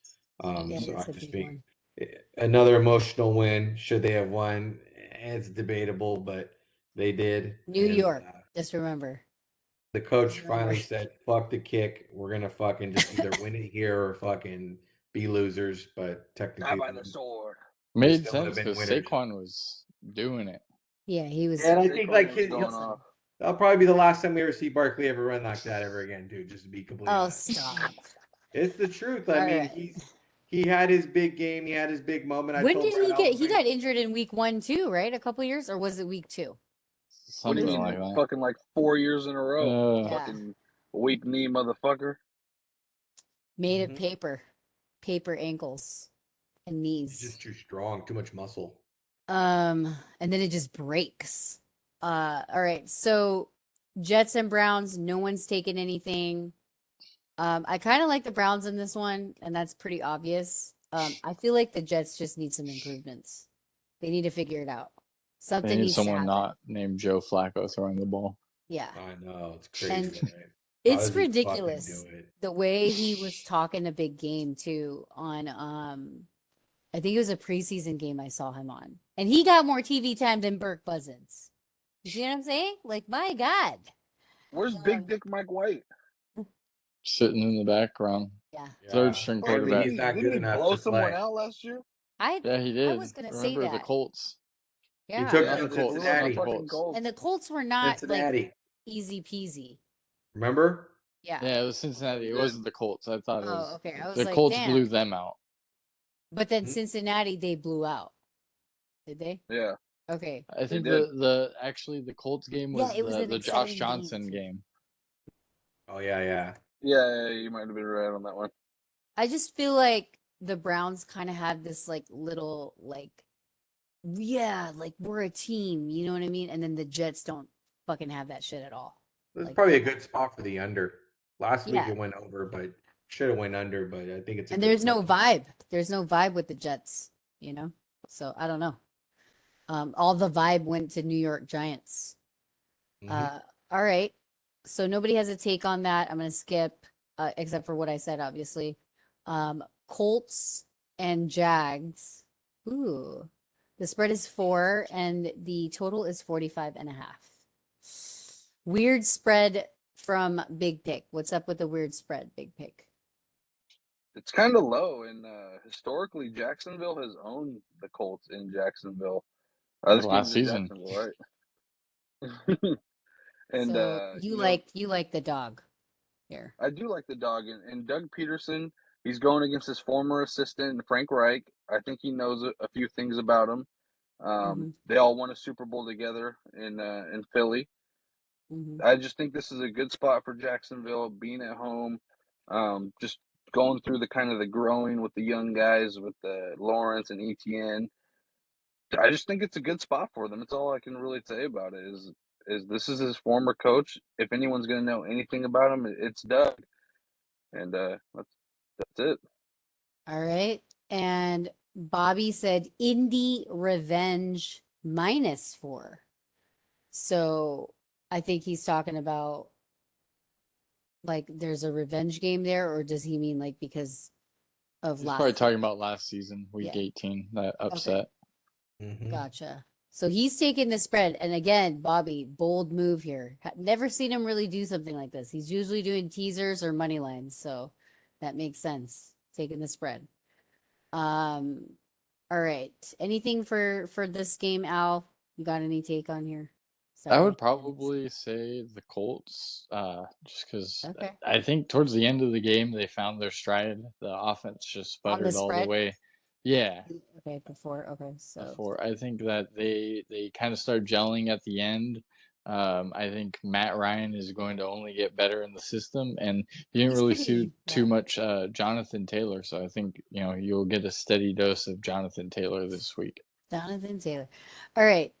A: Yeah,
C: So I
A: it's a
C: just
A: big
C: think
A: one.
C: another emotional win. Should they have won? It's debatable, but they did.
A: New
C: And
A: York. Just remember,
C: The coach
A: No
C: finally
A: way.
C: said, "Fuck the kick. We're gonna fucking just either win it here or fucking be losers." But
D: Die
C: technically,
D: by the sword.
C: they
B: Made
C: still would have
B: sense
C: been
B: because
C: winners.
B: Saquon was doing it.
A: Yeah, he was.
C: Yeah, and I think like
D: Saquon was going
C: he'll,
D: off.
C: that'll probably be the last time we ever see Barkley ever run like that ever again, dude. Just to be completely
A: Oh,
C: honest,
A: stop.
C: it's the truth. I
A: All
C: mean,
A: right.
C: he had his big game. He had his big moment. I
A: When
C: told
A: did
C: Brad
A: he get? He
C: Alvin,
A: got injured in week 1 too, right? A couple years, or was it week 2?
D: What do
B: Something
D: you
A: Was
D: mean?
B: like that.
D: Fucking like 4 years in a row.
A: Yeah,
D: Fucking weak knee motherfucker.
A: made of paper ankles and
C: he's
A: knees.
C: just too strong, too much muscle.
A: And then it just breaks. All right. So Jets and Browns, no one's taken anything. I kind of like the Browns in this one, and that's pretty obvious. I feel like the Jets just need some improvements. They need to figure it out.
B: They
A: Something
B: need
A: needs to
B: someone
A: happen.
B: not named Joe Flacco throwing the ball.
A: Yeah.
C: I know it's
A: And
C: crazy, right? How
A: it's
C: does he fucking
A: ridiculous
C: do it?
A: the way he was talking a big game too on I think it was a preseason game I saw him on. And he got more TV time than Burke Cousins. You see what I'm saying? Like, my God.
D: Where's Big Dick Mike White?
B: Sitting in the background.
A: Yeah.
B: Third
C: Yeah,
B: string
C: apparently
B: quarterback.
C: he's not
D: Didn't
C: good
D: he
C: enough
D: blow
C: to
D: someone
C: play.
D: out last year?
B: Yeah, he
A: I
B: did.
A: was gonna say
B: Remember the
A: that.
B: Colts?
C: He
A: Yeah.
C: took
D: Yeah,
B: Not the
C: them
D: they
C: to
B: Colts.
D: blew out the
B: Not the
C: Cincinnati.
D: fucking
B: Colts.
A: And
D: Colts.
A: the Colts were not like
C: Cincinnati,
A: easy peasy.
C: remember?
A: Yeah.
B: Yeah, it was Cincinnati. It
D: Did.
B: wasn't the Colts. I thought it
A: Oh,
B: was.
A: okay. I was
B: The
A: like,
B: Colts blew
A: damn.
B: them out.
A: But then
C: Mhm.
A: Cincinnati, they blew out. Did they?
D: Yeah,
A: Okay.
B: I think
D: did.
B: the actually the Colts game
A: Yeah,
B: was
A: it was an
B: the Josh
A: exciting game,
B: Johnson
A: too.
B: game.
C: Oh yeah.
D: Yeah, you might have been right on that one.
A: I just feel like the Browns kind of have this like little like yeah, like we're a team, you know what I mean? And then the Jets don't fucking have that shit at all.
C: This is
A: Like
C: probably
A: they
C: a good spot for the under. Last week
A: yeah,
C: it went over, but should have went under. But I think it's a
A: and
C: good
A: there's
C: spot.
A: no vibe. There's no vibe with the Jets, you know? So I don't know. All the vibe went to New York Giants.
C: Mhm.
A: All right. So nobody has a take on that. I'm gonna skip, except for what I said, obviously. Colts and Jags. Ooh. The spread is 4 and the total is 45.5. Weird spread from Big Pick. What's up with the weird spread, Big Pick?
D: It's kind of low, and historically, Jacksonville has owned the Colts in Jacksonville. This
B: Last
D: game's in
B: season.
D: Jacksonville, right? And
A: So
D: you know,
A: you like the dog here.
D: I do like the dog, and Doug Peterson. He's going against his former assistant Frank Reich. I think he knows a few things about him.
A: Mm-hmm.
D: They all won a Super Bowl together in Philly.
A: Mm-hmm.
D: I just think this is a good spot for Jacksonville, being at home, just going through the kind of the growing with the young guys with the Lawrence and ETN. I just think it's a good spot for them. That's all I can really say about it. Is this is his former coach? If anyone's going to know anything about him, it's Doug, and that's it.
A: All right. And Bobby said Indie Revenge -4. So I think he's talking about like there's a revenge game there, or does he mean like because of
B: He's
A: last
B: probably
A: year?
B: talking about last season, week
A: Yeah.
B: 18, that
A: Okay.
B: upset.
C: Mhm.
A: Gotcha. So he's taking the spread. And again, Bobby, bold move here. Never seen him really do something like this. He's usually doing teasers or money lines. So that makes sense. Taking the spread. All right. Anything for this game, Al? You got any take on here?
B: I
A: Sorry.
B: would probably say the Colts, just because
A: Okay.
B: I think towards the end of the game they found their stride. The offense just
A: On the
B: sputtered all the
A: spread?
B: way. Yeah,
A: Okay, before. Okay, so
B: before I think that they kind of started gelling at the end. I think Matt Ryan is going to only get better in the system, and you didn't
A: he's
B: really
A: pretty.
B: see too
A: Yeah,
B: much Jonathan Taylor. So I think you'll get a steady dose of Jonathan Taylor this week.
A: Jonathan Taylor. All right.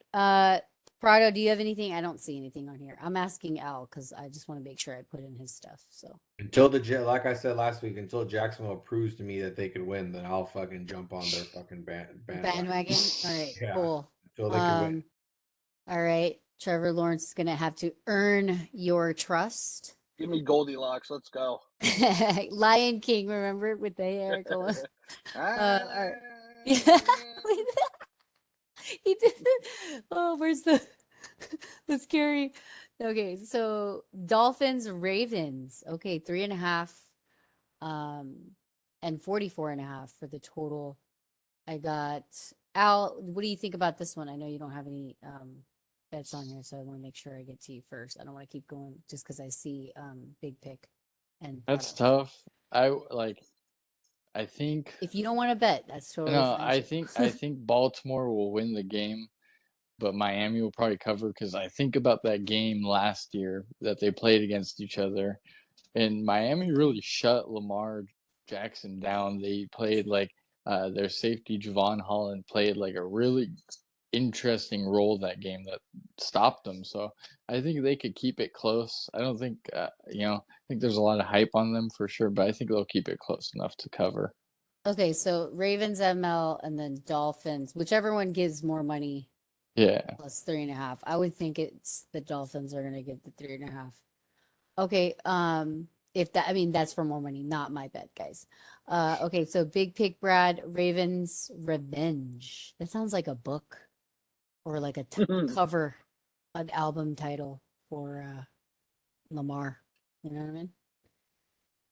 A: Prado, do you have anything? I don't see anything on here. I'm asking Al because I just want to make sure I put in his stuff. So
C: Until like I said last week, until Jacksonville proves to me that they could win, then I'll fucking jump on their fucking bandwagon.
A: bandwagon. All right,
C: Yeah,
A: cool.
C: until they could win.
A: All right. Trevor Lawrence is gonna have to earn your trust.
D: Give me Goldilocks. Let's go.
A: Lion King, remember with the hair going. All right. Yeah, he did. Oh, where's the scary? Okay, so Dolphins, Ravens. Okay, 3.5, and 44.5 for the total. I got Al. What do you think about this one? I know you don't have any bets on here, so I want to make sure I get to you first. I don't want to keep going just because I see Big Pick and
B: That's
A: Prado.
B: tough. I think
A: If you don't want to bet, that's totally
B: no,
A: fine
B: I
A: too.
B: think I think Baltimore will win the game, but Miami will probably cover because I think about that game last year that they played against each other, and Miami
A: Okay.
B: really shut Lamar Jackson down. They played like their safety Javon Holland played like a really interesting role that game that stopped them. So I think they could keep it close. I don't think I think there's a lot of hype on them for sure, but I think they'll keep it close enough to cover.
A: Okay, so Ravens, ML, and then Dolphins, whichever one gives more money
B: Yeah.
A: plus 3.5. I would think it's the Dolphins are gonna get the 3.5. Okay, if that, I mean, that's for more money, not my bet, guys. Okay, so Big Pick Brad, Ravens Revenge. That sounds like a book or like a cover, an album title for Lamar. You know what I mean?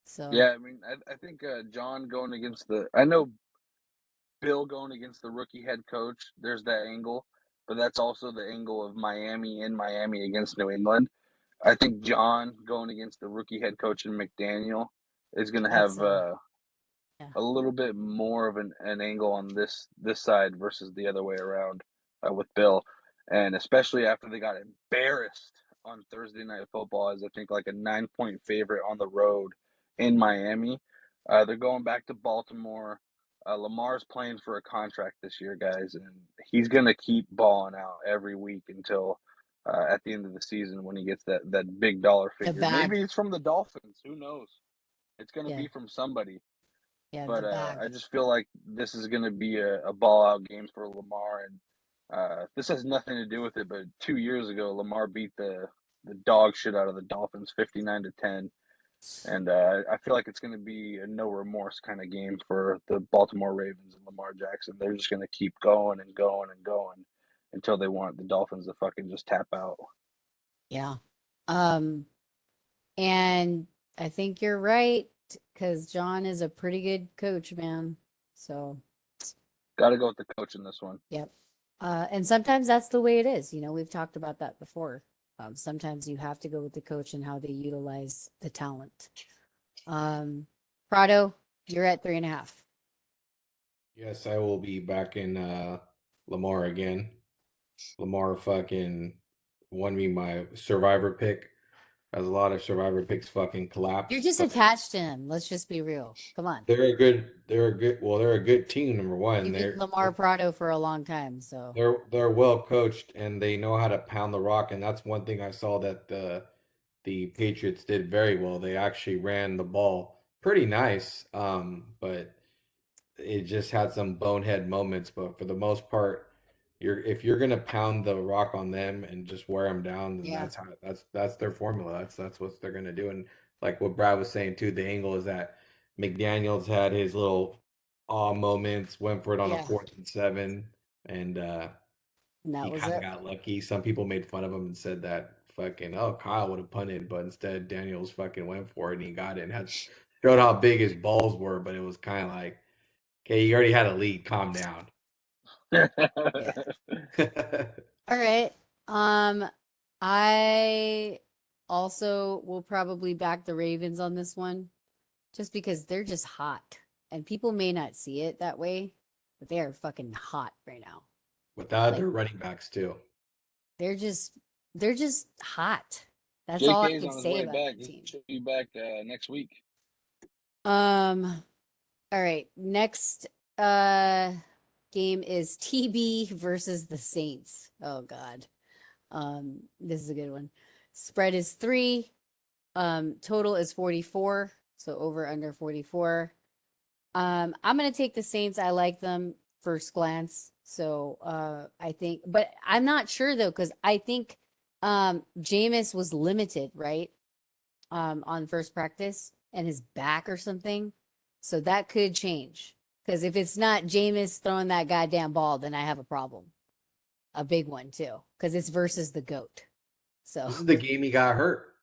A: So
D: Yeah, I mean, I think John going against I know Bill going against the rookie head coach. There's that angle, but that's also the angle of Miami in Miami against New England. I think John going against the rookie head coach in McDaniel is going to
A: that's
D: have
A: yeah,
D: a little bit more of an angle on this side versus the other way around with Bill, and especially after they got embarrassed on Thursday Night Football as I think like a 9-point favorite on the road in Miami. They're going back to Baltimore. Lamar's playing for a contract this year, guys, and he's gonna keep balling out every week until at the end of the season when he gets that big dollar
A: the
D: figure. Maybe
A: bag.
D: it's from the Dolphins. Who knows? It's gonna
A: Yeah,
D: be from somebody.
A: yeah, the
D: But
A: bag.
D: I just feel like this is going to be a ball out game for Lamar, and this has nothing to do with it. But 2 years ago, Lamar beat the dog shit out of the Dolphins, 59-10, and I feel like it's going to be a no remorse kind of game for the Baltimore Ravens and Lamar Jackson. They're just going to keep going and going and going until they want the Dolphins to fucking just tap out.
A: Yeah. Um, and I think you're right because John is a pretty good coach, man. So,
D: Got to go with the coach in this one.
A: yep. And sometimes that's the way it is. You know, we've talked about that before. Sometimes you have to go with the coach and how they utilize the talent. Prado, you're at 3.5.
C: Yes, I will be back in Lamar again. Lamar fucking won me my survivor pick. As a lot of survivor picks fucking
A: You're
C: collapsed,
A: just
C: but
A: attached to him. Let's just be real. Come on.
C: they're a good team, number one.
A: You've been Lamar Prado for a long time, so
C: They're well coached and they know how to pound the rock, and that's one thing I saw that the Patriots did very well. They actually ran the ball pretty nice, but it just had some bonehead moments. But for the most part, if you're gonna pound the rock on them and just wear them down, then
A: yeah,
C: that's their formula. That's what they're gonna do. And like what Brad was saying too, the angle is that McDaniel's had his little awe moments, went for it on a
A: yeah.
C: 4th and 7, and
A: And that
C: he
A: was
C: kind of
A: it.
C: got lucky. Some people made fun of him and said that fucking Kyle would have punted, but instead Daniels fucking went for it and he got it and had showed how big his balls were. But it was kind of like, okay, you already had a lead, calm down.
A: Yeah. All right. I also will probably back the Ravens on this one just because they're just hot. And people may not see it that way, but they are fucking hot right now.
C: Without
A: Like
C: their running backs too.
A: they're just they're just hot. That's all I
D: JK's
A: could
D: on his
A: say
D: way
A: about
D: back.
A: that
D: He
A: team.
D: should be back next week.
A: All right. Next game is TB versus the Saints. Oh God. This is a good one. Spread is 3. Total is 44. So over under 44. I'm gonna take the Saints. I like them first glance. So I think, but I'm not sure though, because I think Jameis was limited, right? On first practice and his back or something. So that could change. Because if it's not Jameis throwing that goddamn ball, then I have a problem. A big one too. Because it's versus the GOAT. So
C: This is the game he got hurt.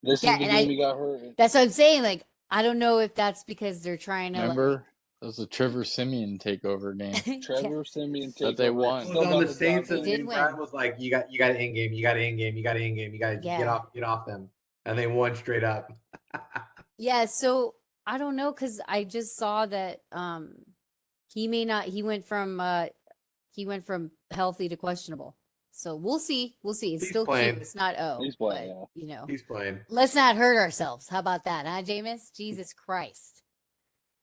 D: This
A: Yeah,
D: is the
A: and
D: game he got hurt.
A: that's what I'm saying. Like, I don't know if that's because they're trying to
B: Remember, it was the Trevor Simeon takeover game
A: like.
D: Trevor Simeon
B: that they
D: takeover.
B: won.
C: It
D: Still
C: was on
D: got
C: the
D: the job
C: Saints,
A: They
C: and,
D: done.
A: did
C: and Brad
A: win.
C: was like, "You got to in game. You got to in game. You got to in game. You got to
A: Yeah.
C: get off them." And they won straight up.
A: Yeah, so I don't know because I just saw that he may not he went from healthy to questionable. So we'll see. We'll see. It's
C: He's
A: still Q.
C: playing.
A: It's not O,
D: He's playing,
A: but
D: yeah.
C: He's playing.
A: let's not hurt ourselves. How about that, huh, Jameis? Jesus Christ.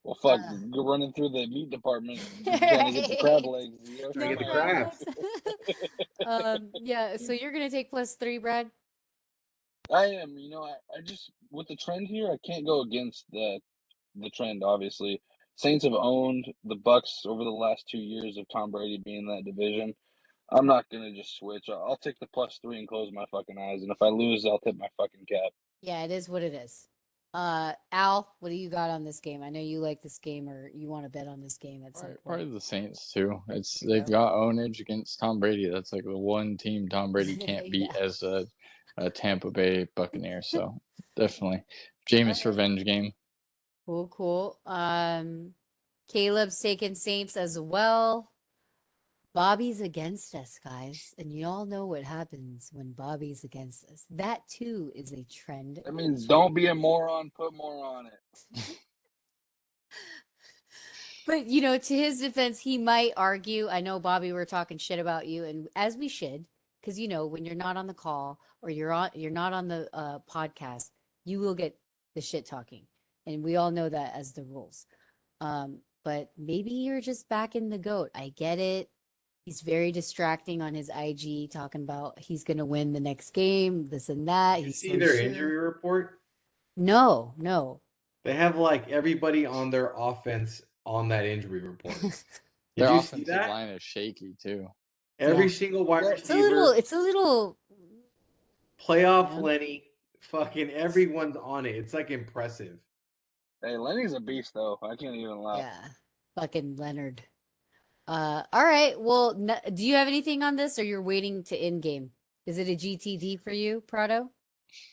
D: Well, fuck,
A: Uh,
D: you're running through the meat department trying to get the crab
A: right.
D: legs. You know?
C: Trying to
A: No
C: get the
A: crab
C: crabs.
A: legs. Yeah, so you're gonna take +3, Brad?
D: I am. I just with the trend here, I can't go against the trend. Obviously, Saints have owned the Bucks over the last 2 years of Tom Brady being in that division. I'm not gonna just switch. I'll take the +3 and close my fucking eyes. And if I lose, I'll tip my fucking cap.
A: Yeah, it is what it is. Al, what do you got on this game? I know you like this game, or you want to bet on this game at some
B: Probably
A: point.
B: the Saints too.
A: you
B: They've
A: go.
B: got ownage against Tom Brady. That's like the one team Tom Brady can't beat
A: Yeah.
B: as a Tampa Bay Buccaneer. So definitely
A: All
B: Jameis
A: right.
B: revenge game.
A: Cool, cool. Caleb's taking Saints as well. Bobby's against us, guys, and you all know what happens when Bobby's against us. That too is a trend.
D: That means don't be a moron. Put more on it.
A: But to his defense, he might argue. I know, Bobby, we're talking shit about you, and as we should, because when you're not on the call or you're not on the podcast, you will get the shit talking, and we all know that as the rules. But maybe you're just backing the goat. I get it. He's very distracting on his IG, talking about he's gonna win the next game, this and that.
C: You
A: He's
C: see
A: so
C: their
A: sure.
C: injury report?
A: No, no.
C: They have like everybody on their offense on that injury report. Did
B: Their
C: you see
B: offensive
C: that?
B: line is shaky too.
C: Every
A: Yeah.
C: single wide
D: Yeah.
C: receiver,
A: It's a little
C: playoff
A: Yeah.
C: Lenny, fucking everyone's on it. It's like impressive.
D: Hey, Lenny's a beast, though. I can't even lie.
A: Yeah, fucking Leonard. All right. Well, do you have anything on this, or you're waiting to end game? Is it a GTD for you, Prado?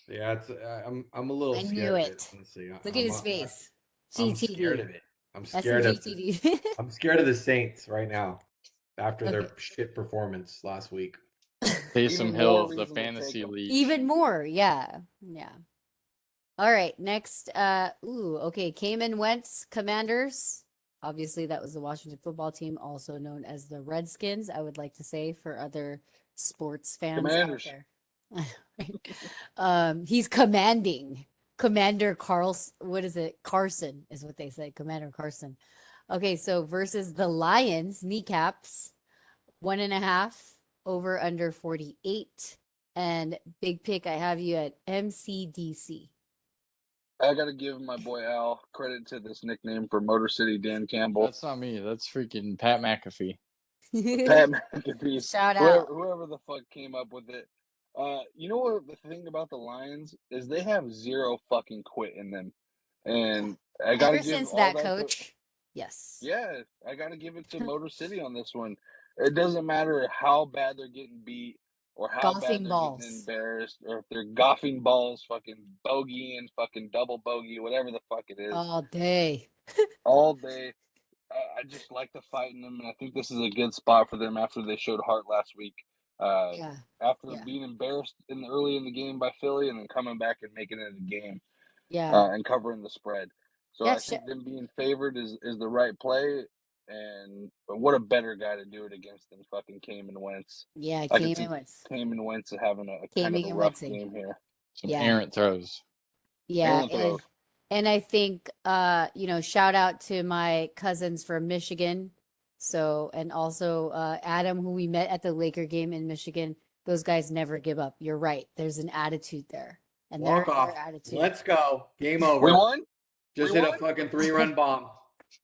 C: Yeah, it's I'm a little
A: I knew
C: scared of it,
A: it.
C: honestly.
A: Look at his face.
C: I'm scared
A: GTD.
C: of it. I'm
A: That's some
C: scared of
A: GTD.
C: I'm scared of the Saints right now after
A: Okay.
C: their shit performance last week.
B: Taysom
D: Even
B: Hill
D: more
B: of the
D: reason to take
B: fantasy
D: him.
B: league.
A: Even more, yeah. Yeah. All right, next okay, Cayman Wentz Commanders. Obviously that was the Washington football team, also known as the Redskins, I would like to say for other sports fans
D: Commanders.
A: out there. He's commanding Commander what is it? Carson is what they say, Commander Carson. Okay, so versus the Lions, kneecaps, 1.5 over under 48. And big pick, I have you at MCDC.
D: I got to give my boy Al credit to this nickname for Motor City Dan Campbell.
B: That's not me. That's freaking Pat McAfee.
D: Pat McAfee.
A: Shout out.
D: Whoever the fuck came up with it. You know what the thing about the Lions is they have zero fucking quit in them. And I got to
A: Ever
D: give
A: since
D: all
A: that
D: that to,
A: coach, yes.
D: yeah, I got to give it to Motor City on this one. It doesn't matter how bad they're getting beat or how bad
A: Golfing
D: they're
A: balls.
D: getting embarrassed or if they're golfing balls, fucking bogey and fucking double bogey, whatever the fuck it is.
A: All day.
D: All day. I just like the fight in them, and I think this is a good spot for them after they showed heart last week.
A: Yeah.
D: After
A: Yeah.
D: being embarrassed early in the game by Philly, and then coming back and making it a game,
A: Yeah.
D: and covering the spread. So
A: Yeah,
D: I think them being favored is the right play, and what a better guy to do it against than fucking Cayman Wentz.
A: yeah,
D: I could see
A: Cayman Wentz.
D: Cayman Wentz having a kind of
A: Cayman
D: a
A: and
D: rough
A: Wentzing.
D: game here.
B: Some
A: Yeah.
B: errant throws.
A: Yeah.
D: Errant throws.
A: And I think shout out to my cousins from Michigan. So, and also Adam, who we met at the Laker game in Michigan. Those guys never give up. You're right. There's an attitude there. And
C: Walk
A: their
C: off.
A: attitude.
C: Let's go. Game
D: We
C: over.
D: won.
C: Just
D: We
C: hit a
D: won?
C: fucking 3-run bomb.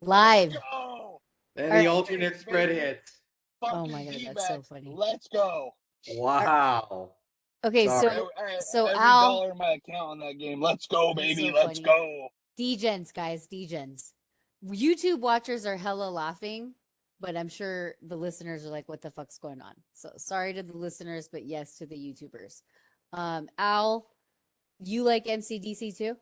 A: Live.
D: Go!
C: And
A: All
C: the
A: right.
C: alternate spread
D: Baby.
C: hits.
A: Oh
D: Fucking
A: my God, that's
D: D-backs.
A: so funny.
D: Let's go.
C: Wow.
A: Okay,
C: Sorry.
A: so
D: Every
A: Al,
D: dollar in my account on that game. Let's go,
A: that's
D: baby.
A: so
D: Let's
A: funny.
D: go.
A: Degens, guys, degens. YouTube watchers are hella laughing, but I'm sure the listeners are like, what the fuck's going on? So sorry to the listeners, but yes to the YouTubers. Al, you like MCDC too?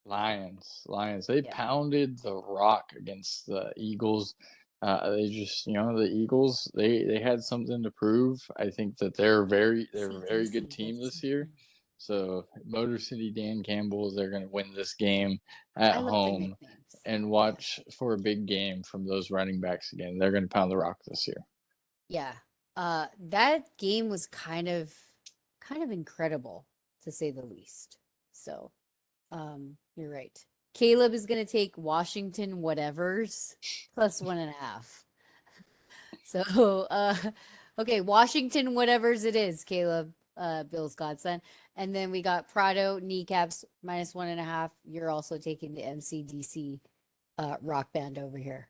B: Lions. They
A: Yeah.
B: pounded the rock against the Eagles. They just, the Eagles. They had something to prove. I think that they're a very good team this year. So Motor City Dan Campbell's, they're going to win this game at
A: I love the
B: home,
A: nicknames.
B: and watch for a big game from those running backs again. They're going to pound the rock this year.
A: Yeah. That game was kind of incredible, to say the least. So, you're right. Caleb is gonna take Washington whatevers plus 1.5. So, okay, Washington whatevers it is, Caleb, Bill's godson. And then we got Prado kneecaps minus 1.5. You're also taking the MCDC rock band over here,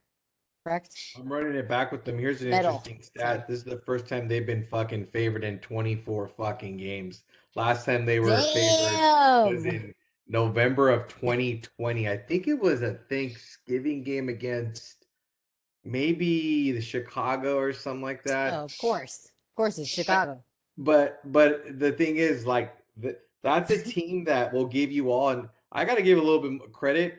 A: correct?
C: I'm running it back with them. Here's an
A: Metal.
C: interesting
A: Sorry.
C: stat. This is the first time they've been fucking favored in 24 fucking games. Last time they were favored was
A: Damn.
C: in November of 2020. I think it was a Thanksgiving game against maybe the Chicago or something like
A: Oh,
C: that.
A: of course. Of course, it's Chicago.
C: But the thing is, like, that's a team that will give you all. And I got to give a little bit more credit.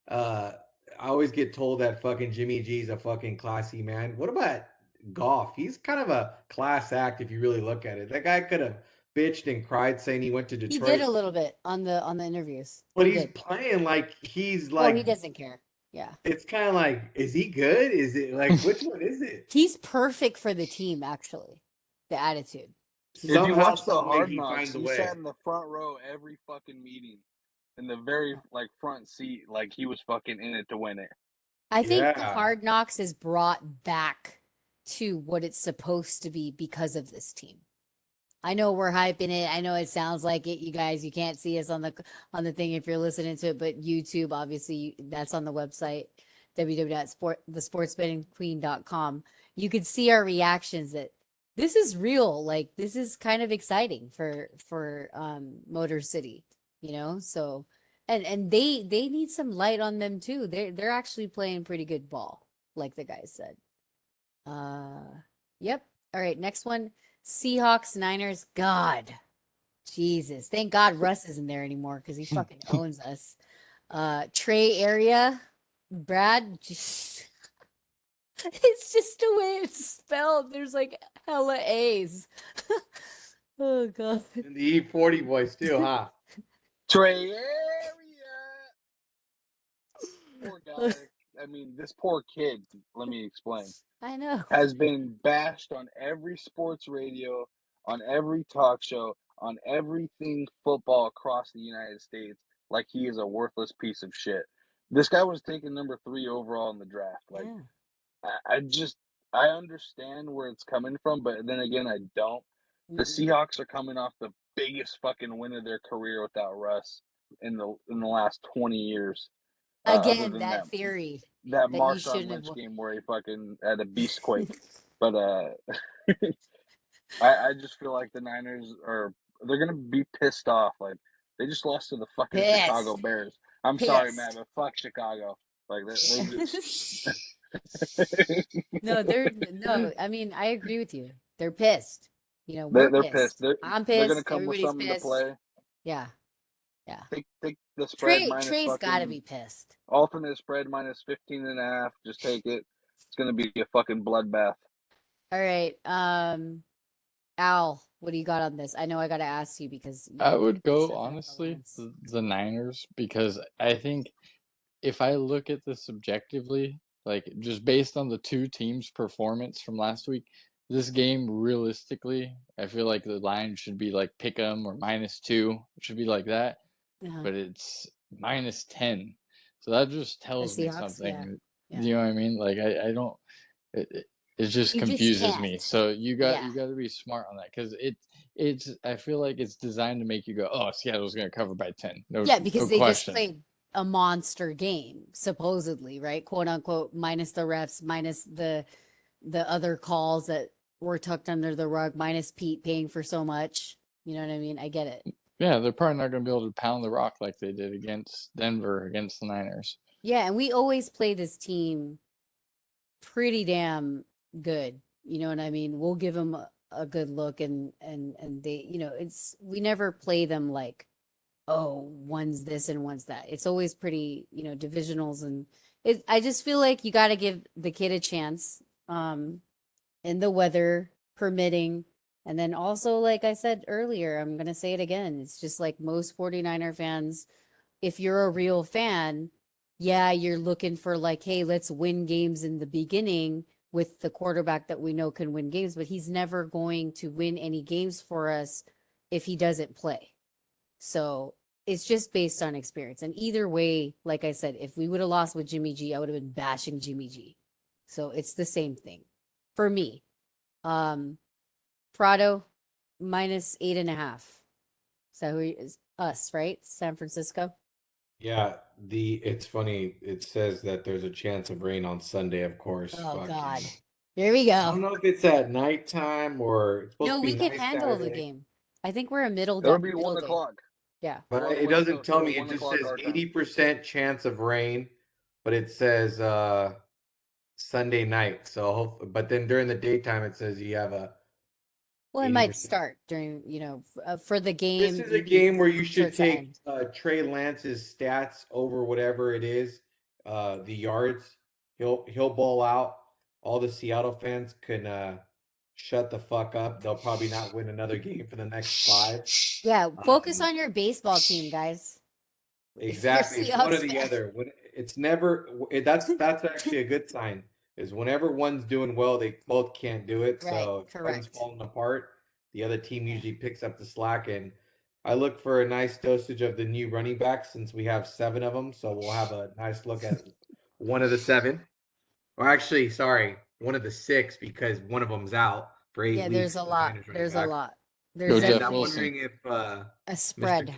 C: I always get told that fucking Jimmy G's a fucking classy man. What about Goff? He's kind of a class act if you really look at it. That guy could have bitched and cried saying he went to
A: He
C: Detroit,
A: did a little bit on the interviews.
C: but
A: He
C: he's
A: did.
C: playing like he's
A: Oh,
C: like.
A: he doesn't care. Yeah.
C: It's kind of like, is he good? Is it like which one is it?
A: He's perfect for the team, actually. The attitude.
D: If you
C: Somehow,
D: watch the
C: some way
D: Hard
C: he
D: Knocks,
C: finds a
D: he
C: way.
D: sat in the front row every fucking meeting, in the very like front seat, like he was fucking in it to win it.
A: I think the
C: Yeah.
A: Hard Knocks is brought back to what it's supposed to be because of this team. I know we're hyping it. I know it sounds like it. You guys, you can't see us on the thing if you're listening to it, but YouTube, obviously, that's on the website, www.thesportsbettingqueen.com. You could see our reactions that this is real. Like, this is kind of exciting for Motor City, So, and they need some light on them too. They're actually playing pretty good ball, like the guys said. Yep. All right, next one. Seahawks, Niners. God, Jesus. Thank God Russ isn't there anymore because he fucking owns us. Trey area. Brad, just it's just the way it's spelled. There's like hella A's. Oh God.
C: And the E40 voice too, huh?
D: Trey area. Poor guy. I mean, this poor kid. Let me explain.
A: I know.
D: Has been bashed on every sports radio, on every talk show, on everything football across the United States, like he is a worthless piece of shit. This guy was taken number 3 overall in the draft. Like,
A: Yeah.
D: I understand where it's coming from, but then again, I don't. The Seahawks are coming off the biggest fucking win of their career without Russ in the last 20 years. Other
A: Again,
D: than
A: that theory
D: that
A: that you
D: Marshawn
A: shouldn't
D: Lynch
A: have.
D: game where he fucking had a beast quake. But I just feel like the Niners they're gonna be pissed off. Like, they just lost to the fucking Chicago
A: Pissed.
D: Bears. I'm sorry,
A: Pissed.
D: Matt, but fuck Chicago. Like, they're just
A: No, no. I mean, I agree with you. They're pissed.
D: they're
A: We're
D: pissed.
A: pissed.
D: They're
A: I'm
D: they're gonna
A: pissed.
D: come with
A: Everybody's
D: something to
A: pissed.
D: play.
A: Yeah, yeah.
D: Take the spread minus
A: Trey's got to
D: fucking
A: be pissed.
D: alternate spread minus 15.5. Just take it. It's gonna be a fucking bloodbath.
A: All right, Al, what do you got on this? I know I got to ask you because
B: I would go,
A: said that on the
B: honestly,
A: lines.
B: the Niners, because I think if I look at this subjectively, like just based on the two teams' performance from last week, this game realistically, I feel like the line should be like pick 'em or -2. It should be like that,
A: Uh-huh.
B: but it's -10. So that just tells me
A: Seahawks, yeah.
B: something.
A: Yeah.
B: You know what I mean? Like I don't. It just
A: You just
B: confuses me.
A: can't.
B: So you got
A: Yeah.
B: to be smart on that because it's I feel like it's designed to make you go, oh, Seattle's going to cover by 10. No,
A: Yeah, because
B: no
A: they just
B: question.
A: played a monster game, supposedly, right? Quote unquote, minus the refs, minus the other calls that were tucked under the rug, minus Pete paying for so much. You know what I mean? I get it.
B: Yeah, they're probably not going to be able to pound the rock like they did against Denver, against the Niners.
A: Yeah, and we always play this team pretty damn good. You know what I mean? We'll give them a good look, and they, it's we never play them like, oh, one's this and one's that. It's always pretty, divisionals, and I just feel like you got to give the kid a chance, in the weather permitting. And then also, like I said earlier, I'm gonna say it again. It's just like most 49er fans, if you're a real fan, yeah, you're looking for like, hey, let's win games in the beginning with the quarterback that we know can win games, but he's never going to win any games for us if he doesn't play. So it's just based on experience. And either way, like I said, if we would have lost with Jimmy G, I would have been bashing Jimmy G. So it's the same thing for me. Prado minus 8.5. So who is us, right? San Francisco.
C: Yeah, it's funny. It says that there's a chance of rain on Sunday, of course.
A: Oh
C: Fucking.
A: God. Here we
C: I don't
A: go.
C: know if it's at nighttime or it's supposed
A: No,
C: to be
A: we can
C: nice
A: handle the
C: Saturday.
A: game. I think we're a middle
D: It'll be
A: middle
D: 1
A: game.
D: o'clock.
A: Yeah.
C: But
D: We're on the
C: it
D: West
C: doesn't
D: Coast,
C: tell
D: so
C: me. It
D: 1
C: just
D: o'clock
C: says
D: our time.
C: 80% chance of rain, but it says Sunday night. So but then during the daytime it says you have a
A: Well, it might
C: 80%.
A: start during, for the
C: This
A: game,
C: is a
A: maybe
C: game where you should
A: towards the
C: take
A: end.
C: Trey Lance's stats over whatever it is, the yards. He'll ball out. All the Seattle fans can shut the fuck up. They'll probably not win another game for the next 5.
A: Yeah, focus
C: Um,
A: on your baseball team, guys. If you're a
C: exactly. It's one or
A: Seahawks
C: the
A: fan.
C: other. When it's never that's actually a good sign. Is whenever one's doing well, they both can't do it.
A: Right,
C: So if one's
A: correct.
C: falling apart, the other team
A: Yeah.
C: usually picks up the slack. And I look for a nice dosage of the new running backs since we have 7 of them. So we'll have a nice look at one of the 7. Or actually, sorry, one of the 6 because one of them's out for 8
A: Yeah, there's
C: weeks.
A: a
C: The
A: lot.
C: Niners running
A: There's a
C: back.
A: lot.
B: Go
A: There's
C: And
B: Jeff
C: I'm
A: definitely
B: Wilson.
C: wondering if
A: a
C: Mr.
A: spread.